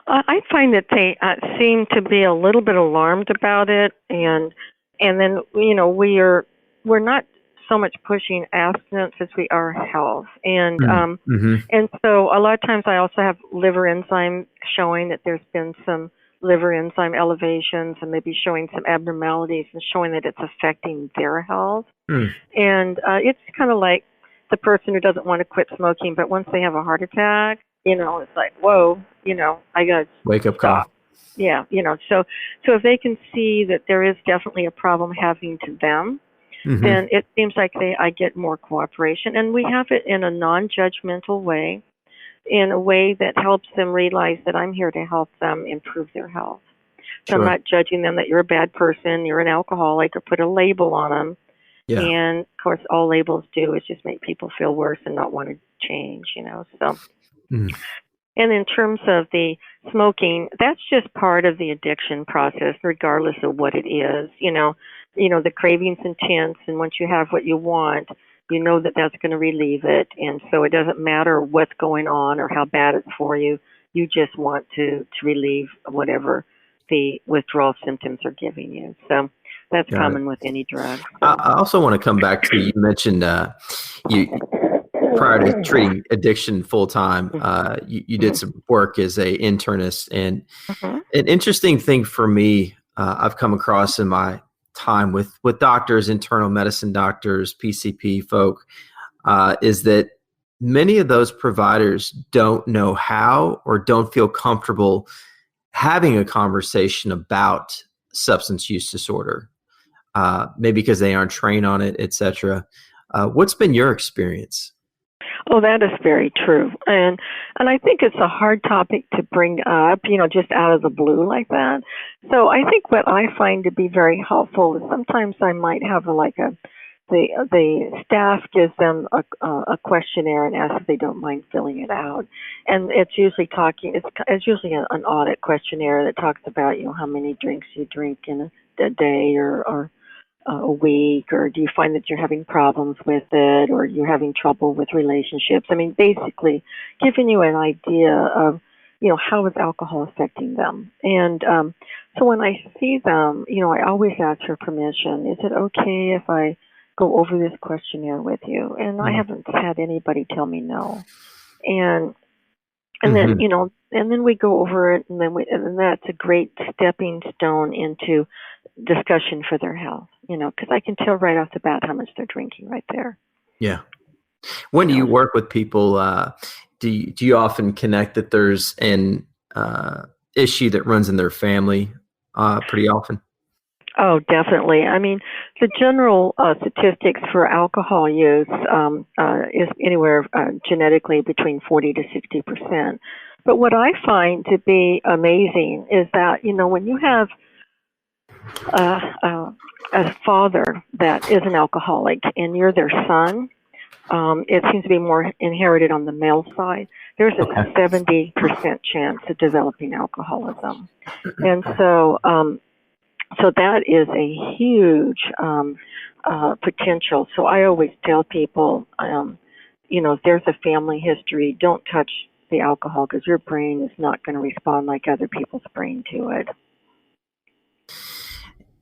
I find that they seem to be a little bit alarmed about it, and then we're not so much pushing abstinence as we are health, and and so a lot of times I also have liver enzyme showing that there's been some liver enzyme elevations and maybe showing some abnormalities and showing that it's affecting their health. And it's kind of like the person who doesn't want to quit smoking, but once they have a heart attack, it's like, whoa, I got to wake up call. Yeah, so if they can see that there is definitely a problem happening to them, then it seems like I get more cooperation. And we have it in a non-judgmental way, in a way that helps them realize that I'm here to help them improve their health. So I'm not judging them that you're a bad person, you're an alcoholic, or put a label on them. Yeah. And, of course, all labels do is just make people feel worse and not want to change, so. And in terms of the smoking, that's just part of the addiction process, regardless of what it is. The craving's intense, and once you have what you want, you know that that's going to relieve it. And so it doesn't matter what's going on or how bad it's for you. You just want to relieve whatever the withdrawal symptoms are giving you. So that's common with any drug. So. I also want to come back to, you mentioned you prior to treating addiction full time, you did some work as a internist, and an interesting thing for me I've come across in my time with doctors, internal medicine doctors, PCP folk, is that many of those providers don't know how or don't feel comfortable having a conversation about substance use disorder, maybe because they aren't trained on it, et cetera. What's been your experience? Oh, that is very true. And I think it's a hard topic to bring up, just out of the blue like that. So I think what I find to be very helpful is sometimes I might have a the staff gives them a questionnaire and asks if they don't mind filling it out, and it's usually an audit questionnaire that talks about how many drinks you drink in a day or a week, or do you find that you're having problems with it, or you're having trouble with relationships. I mean, basically giving you an idea of how is alcohol affecting them. And so when I see them, I always ask for permission. Is it okay if I go over this questionnaire with you? And I haven't had anybody tell me no. And then and then we go over it, and then that's a great stepping stone into discussion for their health. Because I can tell right off the bat how much they're drinking right there. Yeah. When you work with people, do you often connect that there's an issue that runs in their family pretty often? Oh, definitely. I mean, the general statistics for alcohol use is anywhere genetically between 40 to 60%. But what I find to be amazing is that, when you have a father that is an alcoholic and you're their son, it seems to be more inherited on the male side. There's a 70% chance of developing alcoholism. And so that is a huge potential. So I always tell people, if there's a family history, don't touch the alcohol, because your brain is not going to respond like other people's brain to it.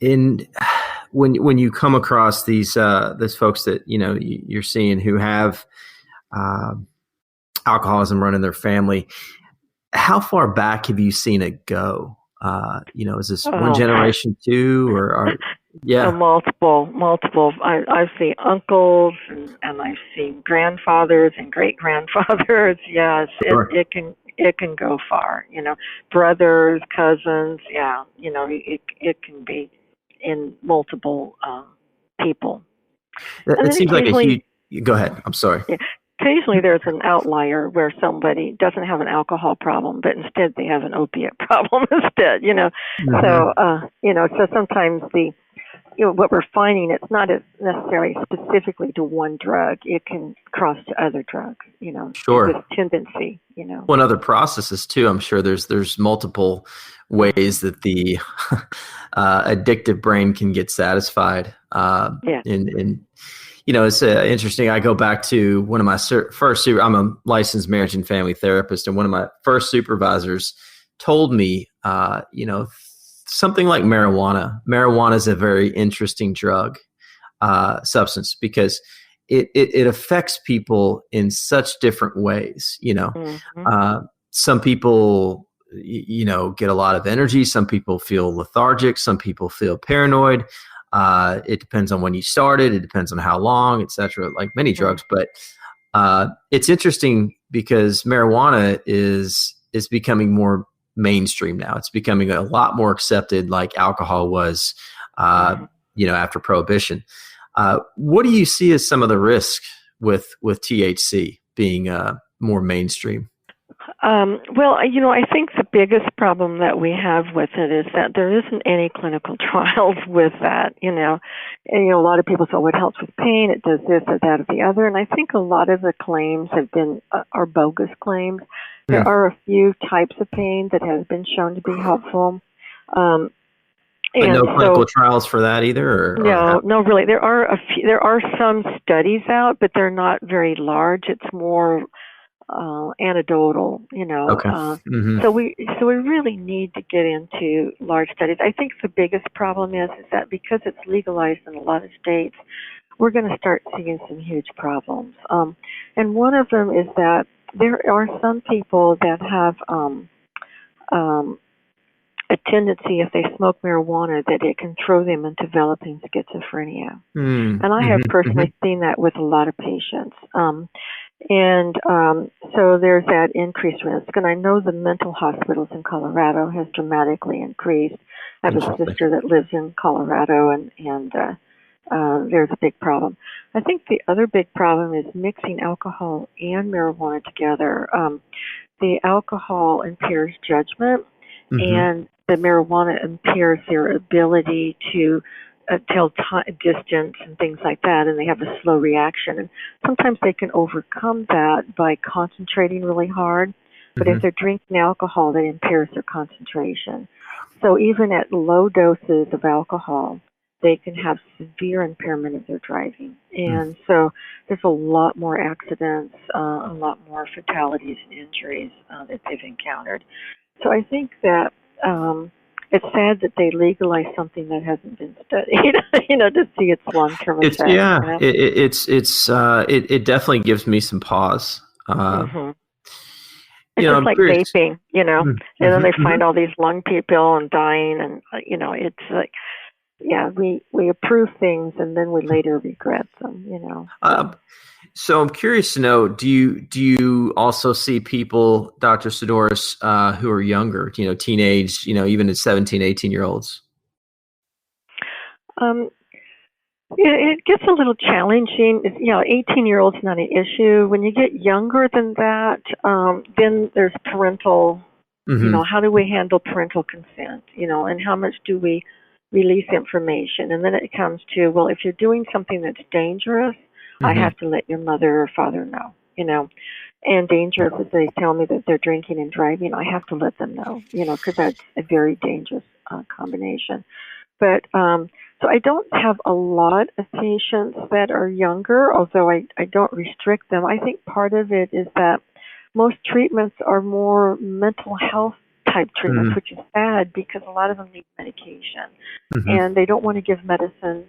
And when you come across these folks that you're seeing who have alcoholism running their family, how far back have you seen it go? Is this one generation, two, or yeah? Multiple. I've seen uncles and I've seen grandfathers and great grandfathers. Yes, sure. It can go far. Brothers, cousins. Yeah, it can be in multiple people. It seems like a huge. Go ahead. I'm sorry. Yeah. Occasionally there's an outlier where somebody doesn't have an alcohol problem, but instead they have an opiate problem instead, Mm-hmm. So sometimes what we're finding, it's not necessarily specifically to one drug. It can cross to other drugs, Sure. This tendency, One other processes too. I'm sure there's multiple ways that the addictive brain can get satisfied. It's interesting. I go back to one of my first I'm a licensed marriage and family therapist, and one of my first supervisors told me, something like marijuana. Marijuana is a very interesting drug substance because it affects people in such different ways. Mm-hmm. Some people, get a lot of energy. Some people feel lethargic. Some people feel paranoid. It depends on when you started. It depends on how long, et cetera, like many drugs. But it's interesting because marijuana is becoming more mainstream now. It's becoming a lot more accepted, like alcohol was, after Prohibition. What do you see as some of the risks with THC being more mainstream? I think the biggest problem that we have with it is that there isn't any clinical trials with that, And, a lot of people say, well, it helps with pain, it does this or that or the other. And I think a lot of the claims are bogus claims. There are a few types of pain that has been shown to be helpful. But no clinical trials for that either? No, really. There are some studies out, but they're not very large. It's more anecdotal, Okay. Mm-hmm. So we really need to get into large studies. I think the biggest problem is that because it's legalized in a lot of states, we're going to start seeing some huge problems. And one of them is that there are some people that have a tendency, if they smoke marijuana, that it can throw them into developing schizophrenia. And I have personally seen that with a lot of patients. So there's that increased risk. And I know the mental hospitals in Colorado has dramatically increased. I have a sister that lives in Colorado, and there's a big problem. I think the other big problem is mixing alcohol and marijuana together. The alcohol impairs judgment, and the marijuana impairs their ability to tell distance and things like that, and they have a slow reaction. And sometimes they can overcome that by concentrating really hard. But if they're drinking alcohol, that impairs their concentration. So even at low doses of alcohol, they can have severe impairment of their driving. And so there's a lot more accidents, a lot more fatalities and injuries that they've encountered. So I think that it's sad that they legalize something that hasn't been studied, to see its long-term effects. It definitely gives me some pause. It's just like vaping, and then they find all these lung people and dying, and it's like, we approve things and then we later regret them, So I'm curious to know, do you also see people, Dr. Saddoris, who are younger, teenage, even at 17, 18-year-olds? It gets a little challenging. 18-year-olds not an issue. When you get younger than that, then there's parental, how do we handle parental consent, and how much do we release information? And then it comes to, well, if you're doing something that's dangerous, I have to let your mother or father know, and dangerous if they tell me that they're drinking and driving, I have to let them know, because that's a very dangerous combination. But so I don't have a lot of patients that are younger, although I don't restrict them. I think part of it is that most treatments are more mental health type treatments, which is sad because a lot of them need medication. And they don't want to give medicine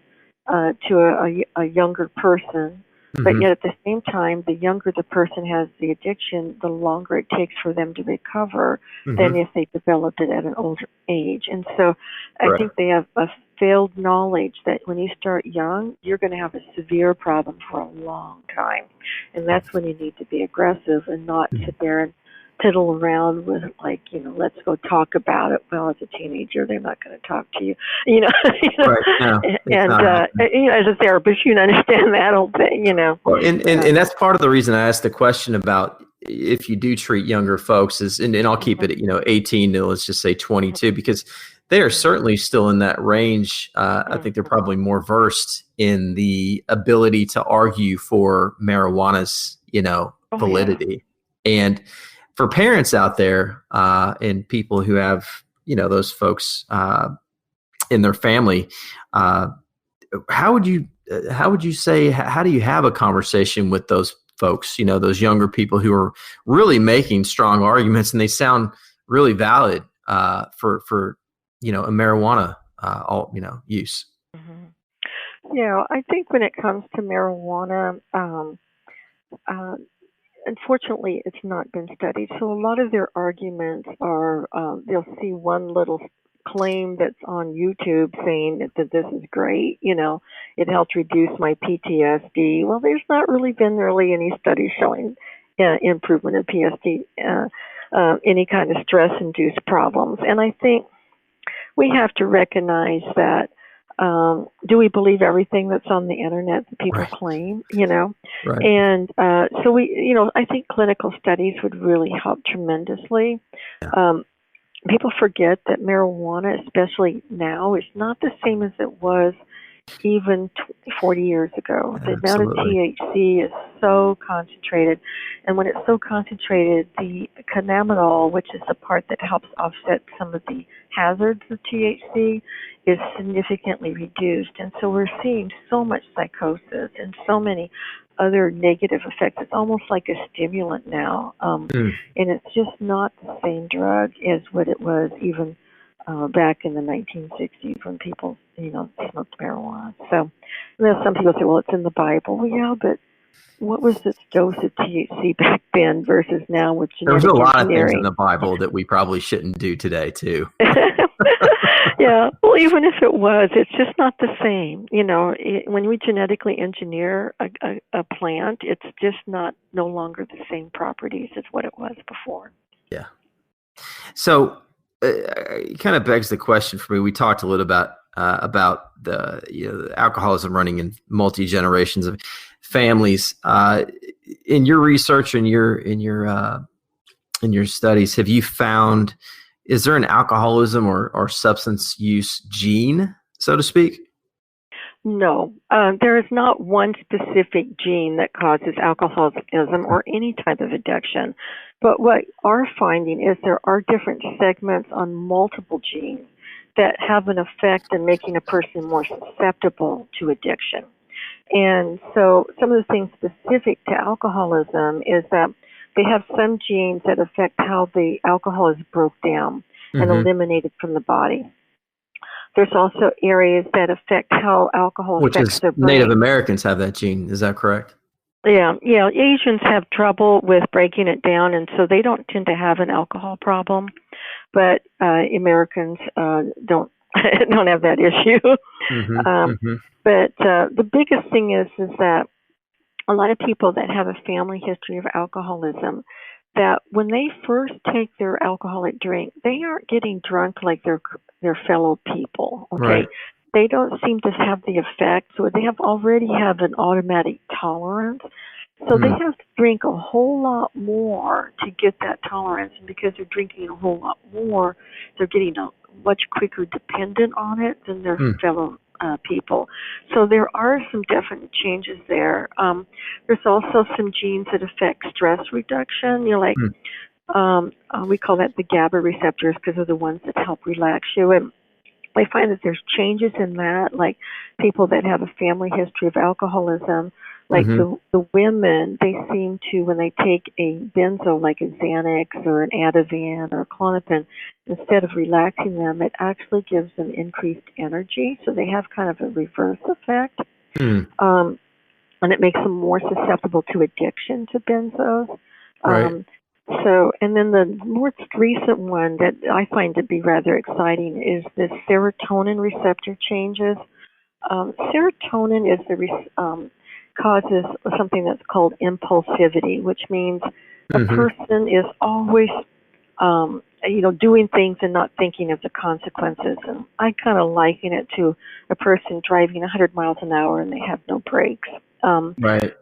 to a younger person. But yet at the same time, the younger the person has the addiction, the longer it takes for them to recover than if they developed it at an older age. And so I think they have a failed knowledge that when you start young, you're going to have a severe problem for a long time. And that's when you need to be aggressive and not sit there and fiddle around with, let's go talk about it. Well, as a teenager, they're not going to talk to you, Right. No, and as a therapist, you understand that whole thing, Well, and that's part of the reason I asked the question about if you do treat younger folks is, and I'll keep it at 18 to, let's just say 22, because they are certainly still in that range. I think they're probably more versed in the ability to argue for marijuana's validity. And for parents out there and people who have, those folks in their family, how would you say, how do you have a conversation with those folks, those younger people who are really making strong arguments and they sound really valid for a marijuana use? I think when it comes to marijuana, unfortunately, it's not been studied. So a lot of their arguments are, they'll see one little claim that's on YouTube saying that this is great, it helped reduce my PTSD. Well, there's not really been any studies showing improvement in PTSD, any kind of stress-induced problems. And I think we have to recognize that do we believe everything that's on the internet that people claim, Right. And so I think clinical studies would really help tremendously. People forget that marijuana, especially now, is not the same as it was even 40 years ago. The amount of THC is so concentrated. And when it's so concentrated, the cannabinol, which is the part that helps offset some of the hazards of THC, is significantly reduced. And so we're seeing so much psychosis and so many other negative effects. It's almost like a stimulant now. And it's just not the same drug as what it was even back in the 1960s when people, smoked marijuana. So some people say, well, it's in the Bible. Well, yeah, but what was its dose of THC back then versus now with genetic engineering? There's a lot of things in engineering? the Bible that we probably shouldn't do today, too. Yeah, well, even if it was, it's just not the same. When we genetically engineer a plant, it's just no longer the same properties as what it was before. Yeah. So it kind of begs the question for me. We talked a little about the alcoholism running in multi-generations of families. In your research and in your studies, have you found, is there an alcoholism or substance use gene, so to speak? No, there is not one specific gene that causes alcoholism or any type of addiction. But what our finding is there are different segments on multiple genes that have an effect in making a person more susceptible to addiction. And so some of the things specific to alcoholism is that they have some genes that affect how the alcohol is broke down and eliminated from the body. There's also areas that affect how alcohol Which affects is their brain. Native Americans have that gene. Is that correct? Yeah. Asians have trouble with breaking it down, and so they don't tend to have an alcohol problem. But Americans don't don't have that issue. But the biggest thing is that a lot of people that have a family history of alcoholism, that when they first take their alcoholic drink, they aren't getting drunk like their fellow people. Okay, Right. They don't seem to have the effect, so they already have an automatic tolerance. So they have to drink a whole lot more to get that tolerance, and because they're drinking a whole lot more, they're getting a much quicker dependent on it than their fellow people. So there are some definite changes there. There's also some genes that affect stress reduction. We call that the GABA receptors because they're the ones that help relax you. And I find that there's changes in that, like people that have a family history of alcoholism, like the women, they seem to, when they take a benzo like a Xanax or an Ativan or a Klonopin, instead of relaxing them, it actually gives them increased energy. So they have kind of a reverse effect. And it makes them more susceptible to addiction to benzos. Right. And then the most recent one that I find to be rather exciting is the serotonin receptor changes. Serotonin is causes something that's called impulsivity, which means a person is always, doing things and not thinking of the consequences. And I kind of liken it to a person driving 100 miles an hour and they have no brakes. Right.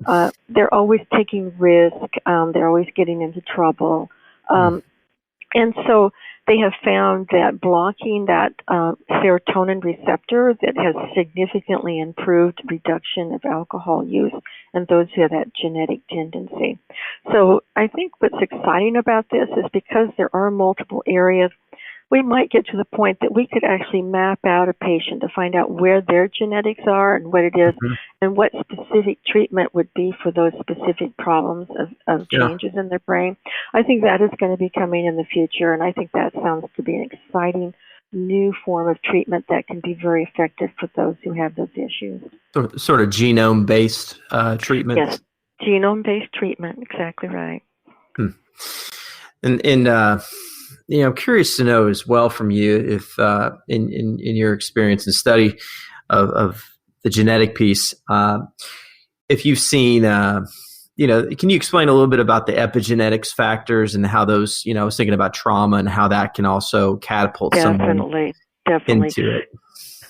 They're always taking risk. They're always getting into trouble. And so they have found that blocking that serotonin receptor that has significantly improved reduction of alcohol use in those who have that genetic tendency. So I think what's exciting about this is because there are multiple areas, we might get to the point that we could actually map out a patient to find out where their genetics are and what it is and what specific treatment would be for those specific problems of changes in their brain. I think that is going to be coming in the future, and I think that sounds to be an exciting new form of treatment that can be very effective for those who have those issues. Sort of genome-based treatment? Yes, genome-based treatment, exactly right. And I'm curious to know as well from you if in your experience and study of the genetic piece, if you've seen, can you explain a little bit about the epigenetics factors and how those, I was thinking about trauma and how that can also catapult someone into it.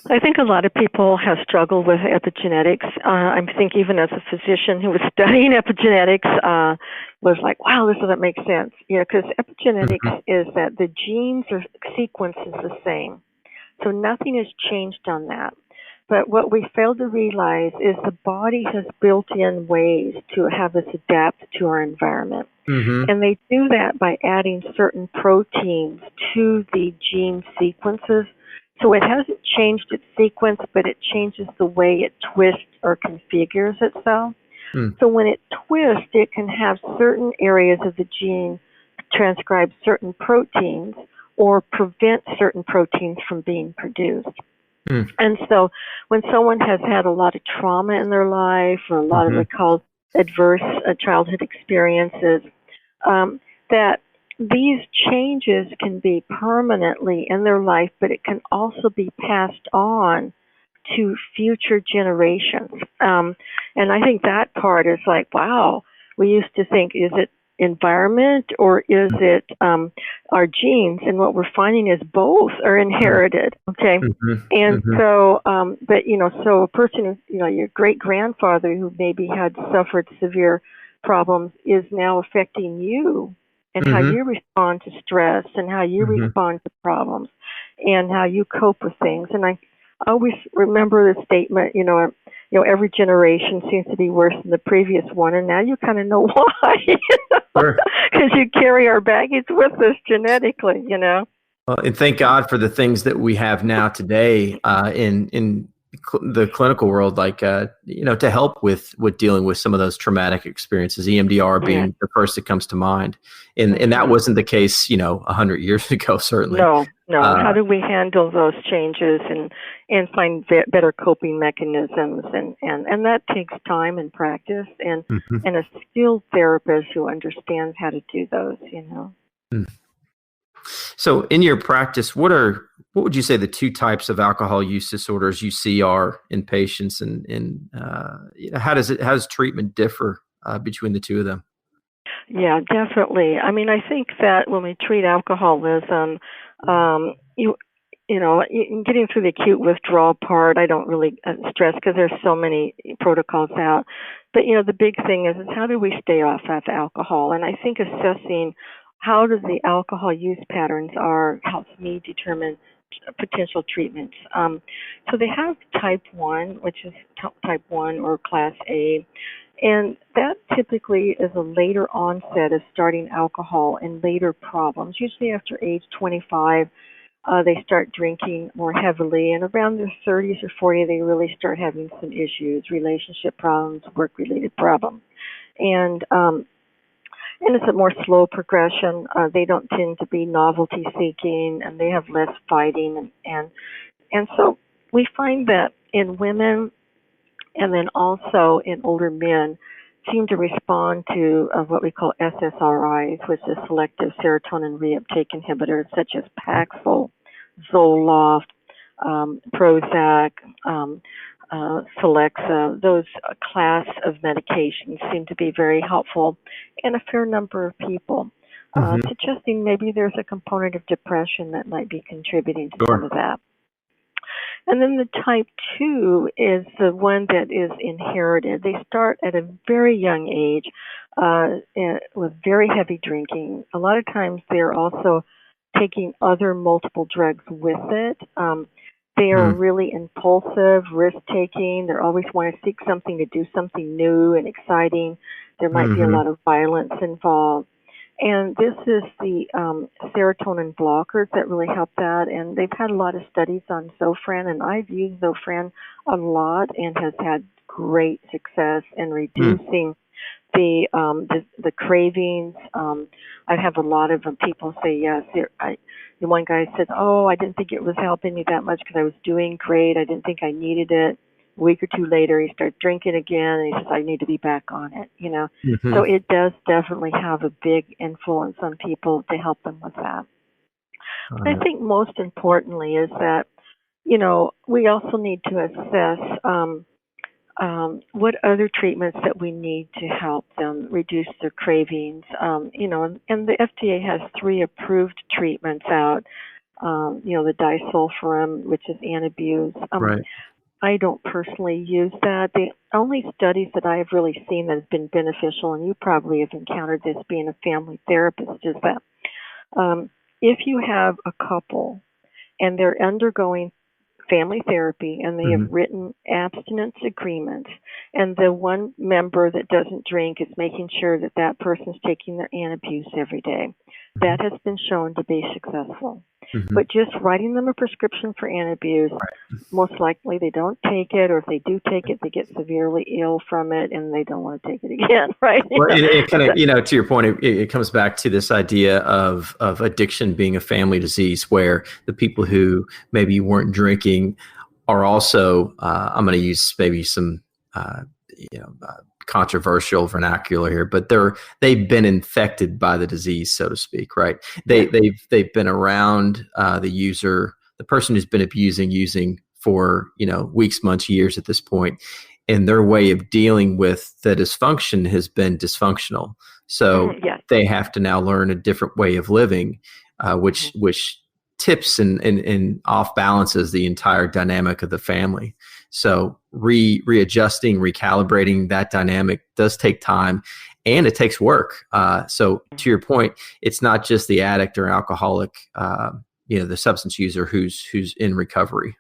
I think a lot of people have struggled with epigenetics. I think even as a physician who was studying epigenetics was like, wow, this doesn't make sense. Because epigenetics is that the genes or sequence is the same. So nothing has changed on that. But what we fail to realize is the body has built-in ways to have us adapt to our environment. And they do that by adding certain proteins to the gene sequences. So it hasn't changed its sequence, but it changes the way it twists or configures itself. So when it twists, it can have certain areas of the gene transcribe certain proteins or prevent certain proteins from being produced. And so when someone has had a lot of trauma in their life or a lot of what we call adverse childhood experiences, that these changes can be permanently in their life, but it can also be passed on to future generations. And I think that part is like, wow, we used to think, is it environment or is it our genes? And what we're finding is both are inherited, okay? And so, so a person, your great-grandfather who maybe had suffered severe problems is now affecting you and how you respond to stress and how you respond to problems and how you cope with things. And I always remember the statement, every generation seems to be worse than the previous one, and now you kind of know why. Sure. Because you carry our baggage with us genetically. Well, and thank God for the things that we have now today in the clinical world, like to help with dealing with some of those traumatic experiences. EMDR being the first that comes to mind, and that wasn't the case 100 years ago, certainly. No. How do we handle those changes and find better coping mechanisms, and that takes time and practice and a skilled therapist who understands how to do those. Mm. So in your practice, what would you say the two types of alcohol use disorders you see are in patients, and how does treatment differ between the two of them? Yeah, definitely. I mean, I think that when we treat alcoholism, getting through the acute withdrawal part, I don't really stress because there's so many protocols out. But the big thing is how do we stay off of alcohol? And I think assessing how does the alcohol use patterns helps me determine potential treatments. So they have type 1, which is type 1 or class A, and that typically is a later onset of starting alcohol and later problems. Usually after age 25, they start drinking more heavily, and around their 30s or 40, they really start having some issues, relationship problems, work-related problems. And it's a more slow progression. They don't tend to be novelty seeking, and they have less fighting. And so we find that in women and then also in older men seem to respond to what we call SSRIs, which is selective serotonin reuptake inhibitors, such as Paxil, Zoloft, Prozac, Celexa. Those class of medications seem to be very helpful in a fair number of people, suggesting maybe there's a component of depression that might be contributing to some of that. And then the type 2 is the one that is inherited. They start at a very young age with very heavy drinking. A lot of times they're also taking other multiple drugs with it. They are really impulsive, risk-taking. They always want to seek something to do something new and exciting. There might be a lot of violence involved. And this is the serotonin blockers that really help that. And they've had a lot of studies on Zofran, and I've used Zofran a lot and has had great success in reducing the cravings. I have a lot of people say yes. The one guy said, "Oh, I didn't think it was helping me that much because I was doing great. I didn't think I needed it." A week or two later, he started drinking again, and he says, "I need to be back on it." So it does definitely have a big influence on people to help them with that. But I think most importantly is that, we also need to assess what other treatments that we need to help them reduce their cravings. And the FDA has 3 approved treatments out. The disulfiram, which is antabuse. Right. I don't personally use that. The only studies that I have really seen that have been beneficial, and you probably have encountered this being a family therapist, is that if you have a couple and they're undergoing family therapy and they have written abstinence agreements, and the one member that doesn't drink is making sure that that person's taking their antabuse every day, that has been shown to be successful. But just writing them a prescription for antabuse, most likely they don't take it, or if they do take it, they get severely ill from it and they don't want to take it again, right? Well, it kind of, to your point, it comes back to this idea of addiction being a family disease, where the people who maybe weren't drinking are also, I'm going to use maybe some, controversial vernacular here, but they've been infected by the disease, so to speak, right? They've been around the person who's been using for weeks, months, years at this point, and their way of dealing with the dysfunction has been dysfunctional. So they have to now learn a different way of living, which tips and off balances the entire dynamic of the family. So readjusting, recalibrating that dynamic does take time, and it takes work. So to your point, it's not just the addict or alcoholic, the substance user who's in recovery.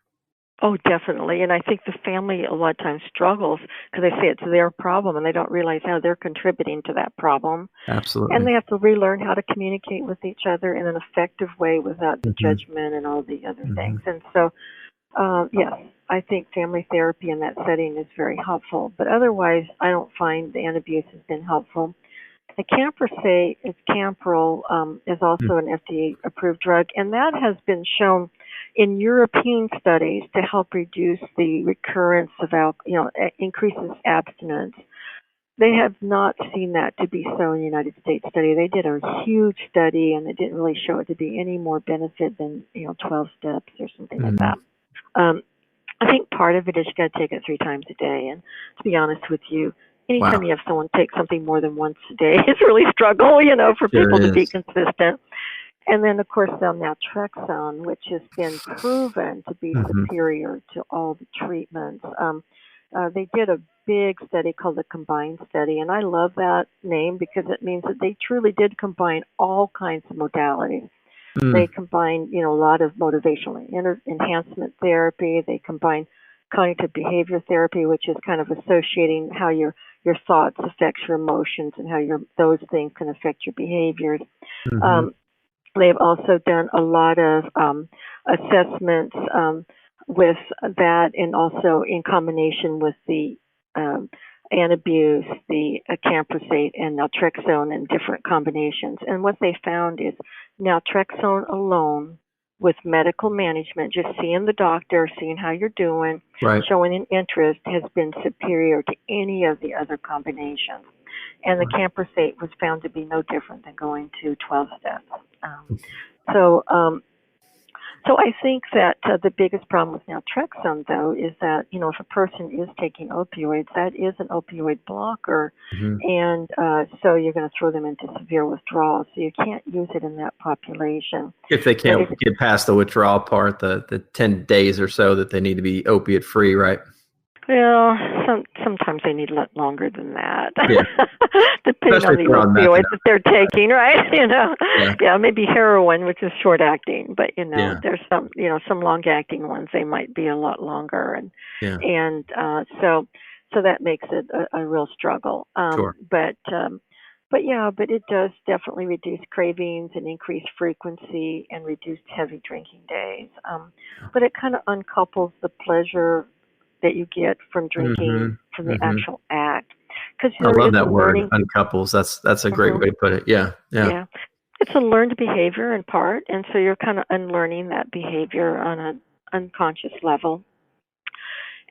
Oh, definitely. And I think the family a lot of times struggles because they say it's their problem and they don't realize how they're contributing to that problem. And Absolutely. they have to relearn how to communicate with each other in an effective way without the Hmm. judgment and all the other Hmm. things. And so, yes, I think family therapy in that setting is very helpful. But otherwise, I don't find the anti-abuse has been helpful. The Camprosate, it's Camprol, is also an FDA-approved drug, and that has been shown in European studies to help reduce the recurrence of increases abstinence. They have not seen that to be so in the United States study. They did a huge study, and it didn't really show it to be any more benefit than 12 steps or something like Hmm. that. Um, I think part of it is you got to take it 3 times a day. And to be honest with you, anytime Wow. you have someone take something more than once a day, it's really a struggle, for Sure people to be is. consistent. And then, of course, naltrexone, which has been proven to be Hmm. superior to all the treatments. They did a big study called the Combined Study, and I love that name because it means that they truly did combine all kinds of modalities. They Mm. combine, a lot of motivational enhancement therapy. They combine cognitive behavior therapy, which is kind of associating how your thoughts affect your emotions and how those things can affect your behaviors. Hmm. Um, they've also done a lot of assessments with that, and also in combination with the um, antabuse, the camprosate, and naltrexone in different combinations. And what they found is naltrexone alone, with medical management, just seeing the doctor, seeing how you're doing, Right. showing an interest, has been superior to any of the other combinations. And the camprosate was found to be no different than going to 12 steps. Um, so, um, so I think that the biggest problem with naltrexone, though, is that if a person is taking opioids, that is an opioid blocker, Hmm. and so you're going to throw them into severe withdrawal. So you can't use it in that population. If they But can't get past the withdrawal part, the 10 days or so that they need to be opiate free, right? well, sometimes they need a lot longer than that, Yeah. depending Especially on if the they're on opioids methadone. that they're taking, right? Yeah. Yeah, maybe heroin, which is short acting, but Yeah. there's some long acting ones. They might be a lot longer, Yeah. and so that makes it a real struggle. Sure. But it does definitely reduce cravings and increase frequency and reduce heavy drinking days. But it kind of uncouples the pleasure that you get from Hmm. drinking from the Hmm. actual act, because I love it's a that word, learning. uncouples. That's a great Mhm, way to put it. Yeah. Yeah. yeah, it's a learned behavior in part, and so you're kind of unlearning that behavior on an unconscious level.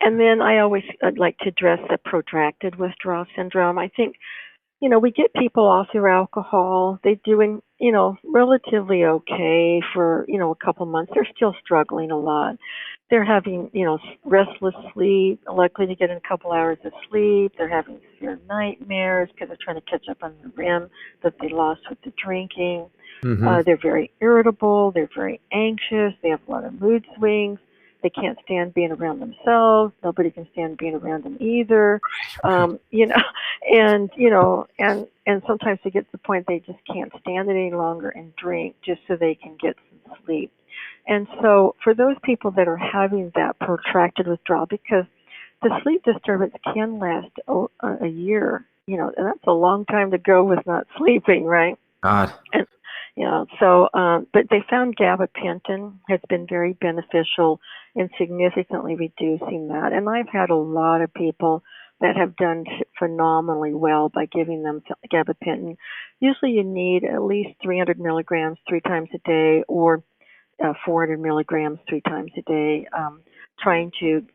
And then I always like to address the protracted withdrawal syndrome. I think we get people off their alcohol. They're doing, relatively okay for, a couple months. They're still struggling a lot. They're having, restless sleep, likely to get in a couple hours of sleep. They're having severe nightmares because they're trying to catch up on the REM that they lost with the drinking. Hmm. They're very irritable. They're very anxious. They have a lot of mood swings. They can't stand being around themselves. Nobody can stand being around them either. Right. You know, and sometimes they get to the point they just can't stand it any longer and drink just so they can get some sleep. And so for those people that are having that protracted withdrawal, because the sleep disturbance can last a year, and that's a long time to go with not sleeping, right? God. And but they found gabapentin has been very beneficial in significantly reducing that. And I've had a lot of people that have done phenomenally well by giving them gabapentin. Usually you need at least 300 milligrams 3 times a day, or 400 milligrams 3 times a day, trying to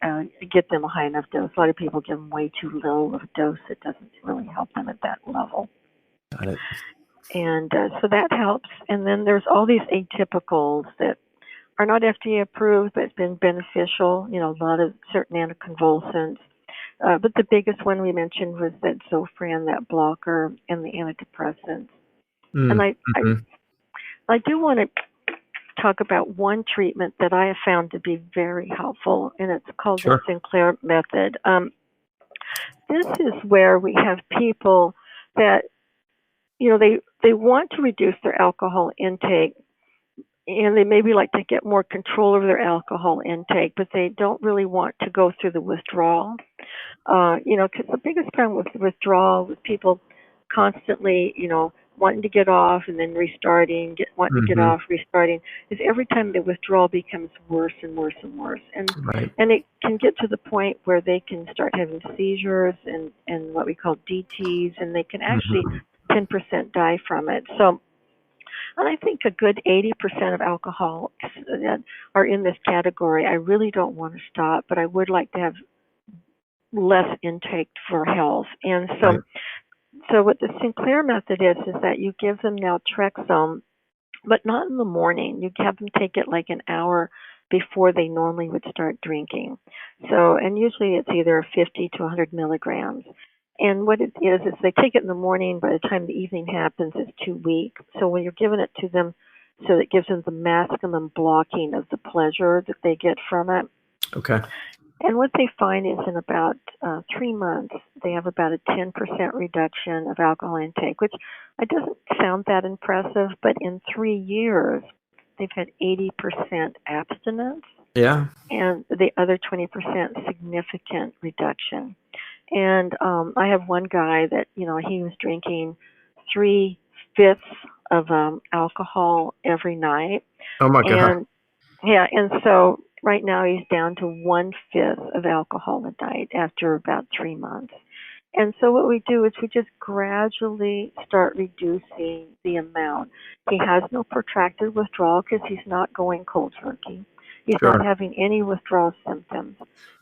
get them a high enough dose. A lot of people give them way too low of a dose. It doesn't really help them at that level. Got it. And so that helps. And then there's all these atypicals that are not FDA approved, but it's been beneficial. A lot of certain anticonvulsants. But the biggest one we mentioned was that Zofran, that blocker, and the antidepressants. And Mm-hmm. I do want to talk about one treatment that I have found to be very helpful, and it's called the Sure. Sinclair method. This is where we have people that they want to reduce their alcohol intake, and they maybe like to get more control over their alcohol intake, but they don't really want to go through the withdrawal. Because the biggest problem with withdrawal, with people constantly, wanting to get off and then restarting, wanting to get Mm-hmm. off, restarting, is every time the withdrawal becomes worse and worse and worse. Right. And it can get to the point where they can start having seizures and what we call DTs, and they can actually 10% die from it. So, and I think a good 80% of alcoholics that are in this category, I really don't want to stop, but I would like to have less intake for health. And so, Right. so what the Sinclair method is that you give them naltrexone, but not in the morning. You have them take it like an hour before they normally would start drinking. So, and usually it's either 50 to 100 milligrams. And what it is they take it in the morning. By the time the evening happens, it's too weak. So when you're giving it to them, so it gives them the maximum blocking of the pleasure that they get from it. Okay. And what they find is in about 3 months, they have about a 10% reduction of alcohol intake, which doesn't sound that impressive, but in 3 years, they've had 80% abstinence. Yeah. And the other 20% significant reduction. And I have one guy that, he was drinking 3/5 of alcohol every night. Oh my God. And yeah, and so right now he's down to 1/5 of alcohol a night after about 3 months. And so what we do is we just gradually start reducing the amount. He has no protracted withdrawal because he's not going cold turkey. He's Sure. not having any withdrawal symptoms.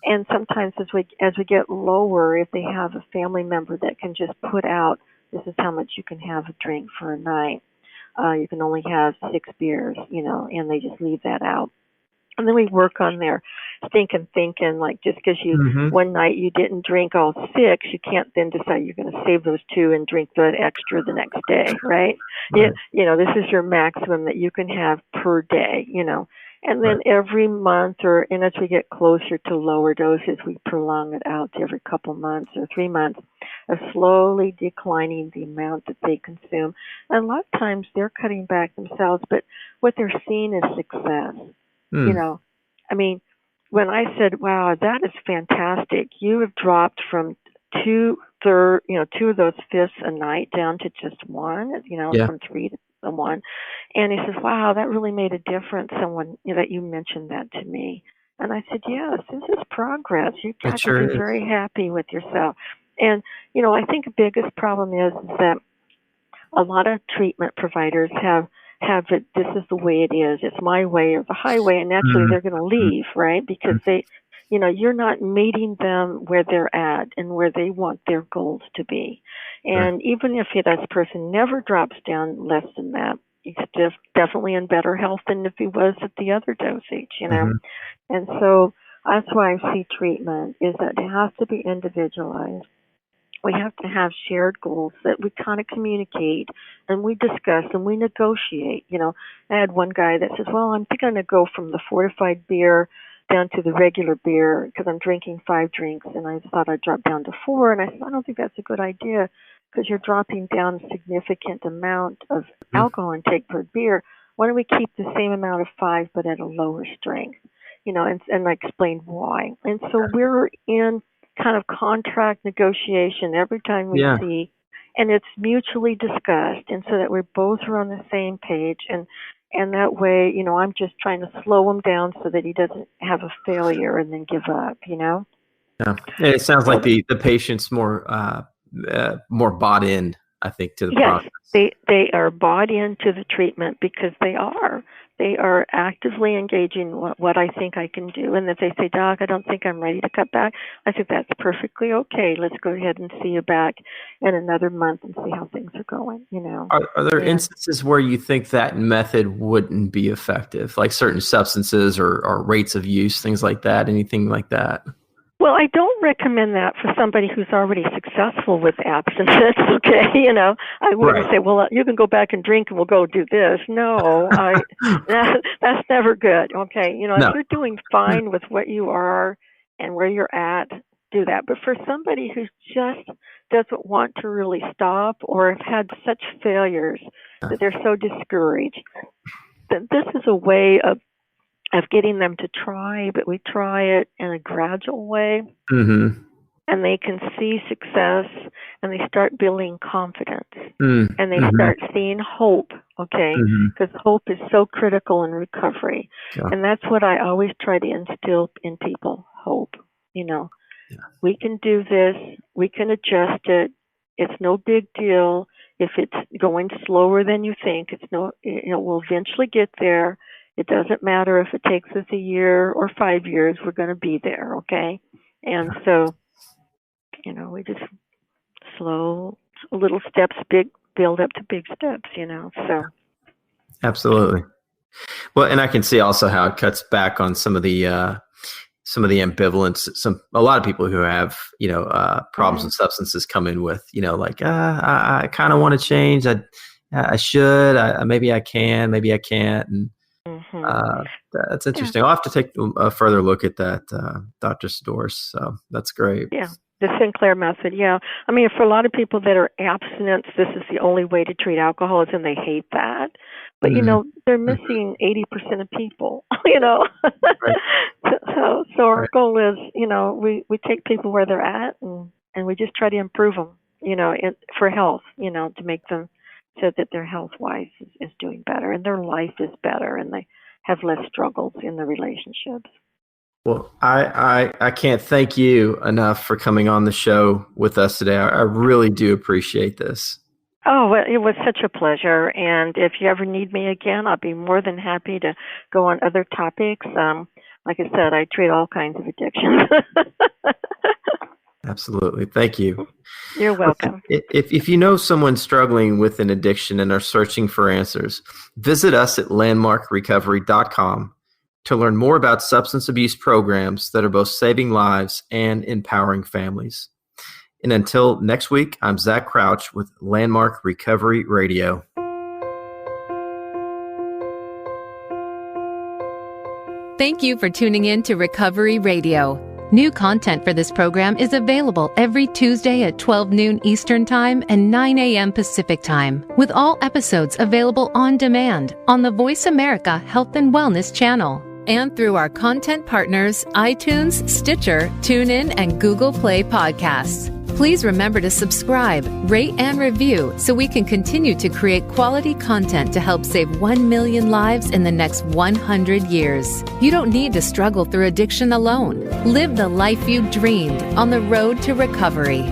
And sometimes as we get lower, if they have a family member that can just put out, this is how much you can have a drink for a night. You can only have 6 beers, and they just leave that out. And then we work on their thinking, like just because one night you didn't drink all 6, you can't then decide you're going to save those 2 and drink the extra the next day, right? Right. This is your maximum that you can have per day, And then every month and as we get closer to lower doses, we prolong it out to every couple months or 3 months of slowly declining the amount that they consume. And a lot of times they're cutting back themselves, but what they're seeing is success. I mean, when I said, wow, that is fantastic. You have dropped from 2 of those fifths a night down to just 1, Yeah. from 3 to 1. And he says, wow, that really made a difference. Someone that you mentioned that to me. And I said, yes, this is progress. You It got sure to be is. very happy with yourself. And, I think the biggest problem is that a lot of treatment providers have it, this is the way it is, it's my way or the highway, and naturally they're going to leave, right? Because they, you're not meeting them where they're at and where they want their goals to be. And even if that person never drops down less than that, he's definitely in better health than if he was at the other dosage, And so that's why I see treatment is that it has to be individualized. We have to have shared goals that we kind of communicate and we discuss and we negotiate. I had one guy that says, well, I'm thinking to go from the fortified beer down to the regular beer because I'm drinking 5 drinks and I thought I'd drop down to 4. And I said, I don't think that's a good idea because you're dropping down a significant amount of alcohol intake per beer. Why don't we keep the same amount of 5 but at a lower strength? And I explained why. And so we're in kind of contract negotiation every time we see, and it's mutually discussed, and so that we both are on the same page, and that way, I'm just trying to slow him down so that he doesn't have a failure and then give up, Yeah. And it sounds like the patient's more bought in, I think, to the process. They are bought into the treatment because they are actively engaging what I think I can do. And if they say, Doc, I don't think I'm ready to cut back, I said, that's perfectly okay. Let's go ahead and see you back in another month and see how things are going, Are there instances where you think that method wouldn't be effective, like certain substances or rates of use, things like that, anything like that? Well, I don't recommend that for somebody who's already successful with abstinence, okay? I wouldn't say, well, you can go back and drink and we'll go do this. No, that's never good, okay? No. If you're doing fine with what you are and where you're at, do that. But for somebody who just doesn't want to really stop or have had such failures that they're so discouraged, this is a way of getting them to try, but we try it in a gradual way. Mm-hmm. And they can see success, and they start building confidence, Mm-hmm. and they start seeing hope, okay? Because hope is so critical in recovery. Yeah. And that's what I always try to instill in people, hope. We can do this. We can adjust it. It's no big deal. If it's going slower than you think, we'll eventually get there. It doesn't matter if it takes us a year or 5 years, we're going to be there, okay? And so, we just slow little steps, build up to big steps, so. Absolutely. Well, and I can see also how it cuts back on some of the ambivalence. A lot of people who have, problems with substances come in with, I kind of want to change. I should, maybe I can, maybe I can't. And that's interesting. I'll have to take a further look at that, Dr. Saddoris. So that's great. Yeah. The Sinclair method, yeah. I mean, for a lot of people that are abstinents, this is the only way to treat alcoholism. They hate that. But, they're missing 80% of people, Right. So our goal is, we take people where they're at and we just try to improve them, for health, to make them so that their health-wise is doing better and their life is better and they have less struggles in the relationships. Well, I can't thank you enough for coming on the show with us today. I really do appreciate this. Oh, well, it was such a pleasure. And if you ever need me again, I'll be more than happy to go on other topics. Like I said, I treat all kinds of addictions. Absolutely. Thank you. You're welcome. If you know someone struggling with an addiction and are searching for answers, visit us at landmarkrecovery.com to learn more about substance abuse programs that are both saving lives and empowering families. And until next week, I'm Zach Crouch with Landmark Recovery Radio. Thank you for tuning in to Recovery Radio. New content for this program is available every Tuesday at 12 noon Eastern Time and 9 a.m. Pacific Time, with all episodes available on demand on the Voice America Health and Wellness channel and through our content partners, iTunes, Stitcher, TuneIn, and Google Play podcasts. Please remember to subscribe, rate, and review so we can continue to create quality content to help save 1 million lives in the next 100 years. You don't need to struggle through addiction alone. Live the life you dreamed on the road to recovery.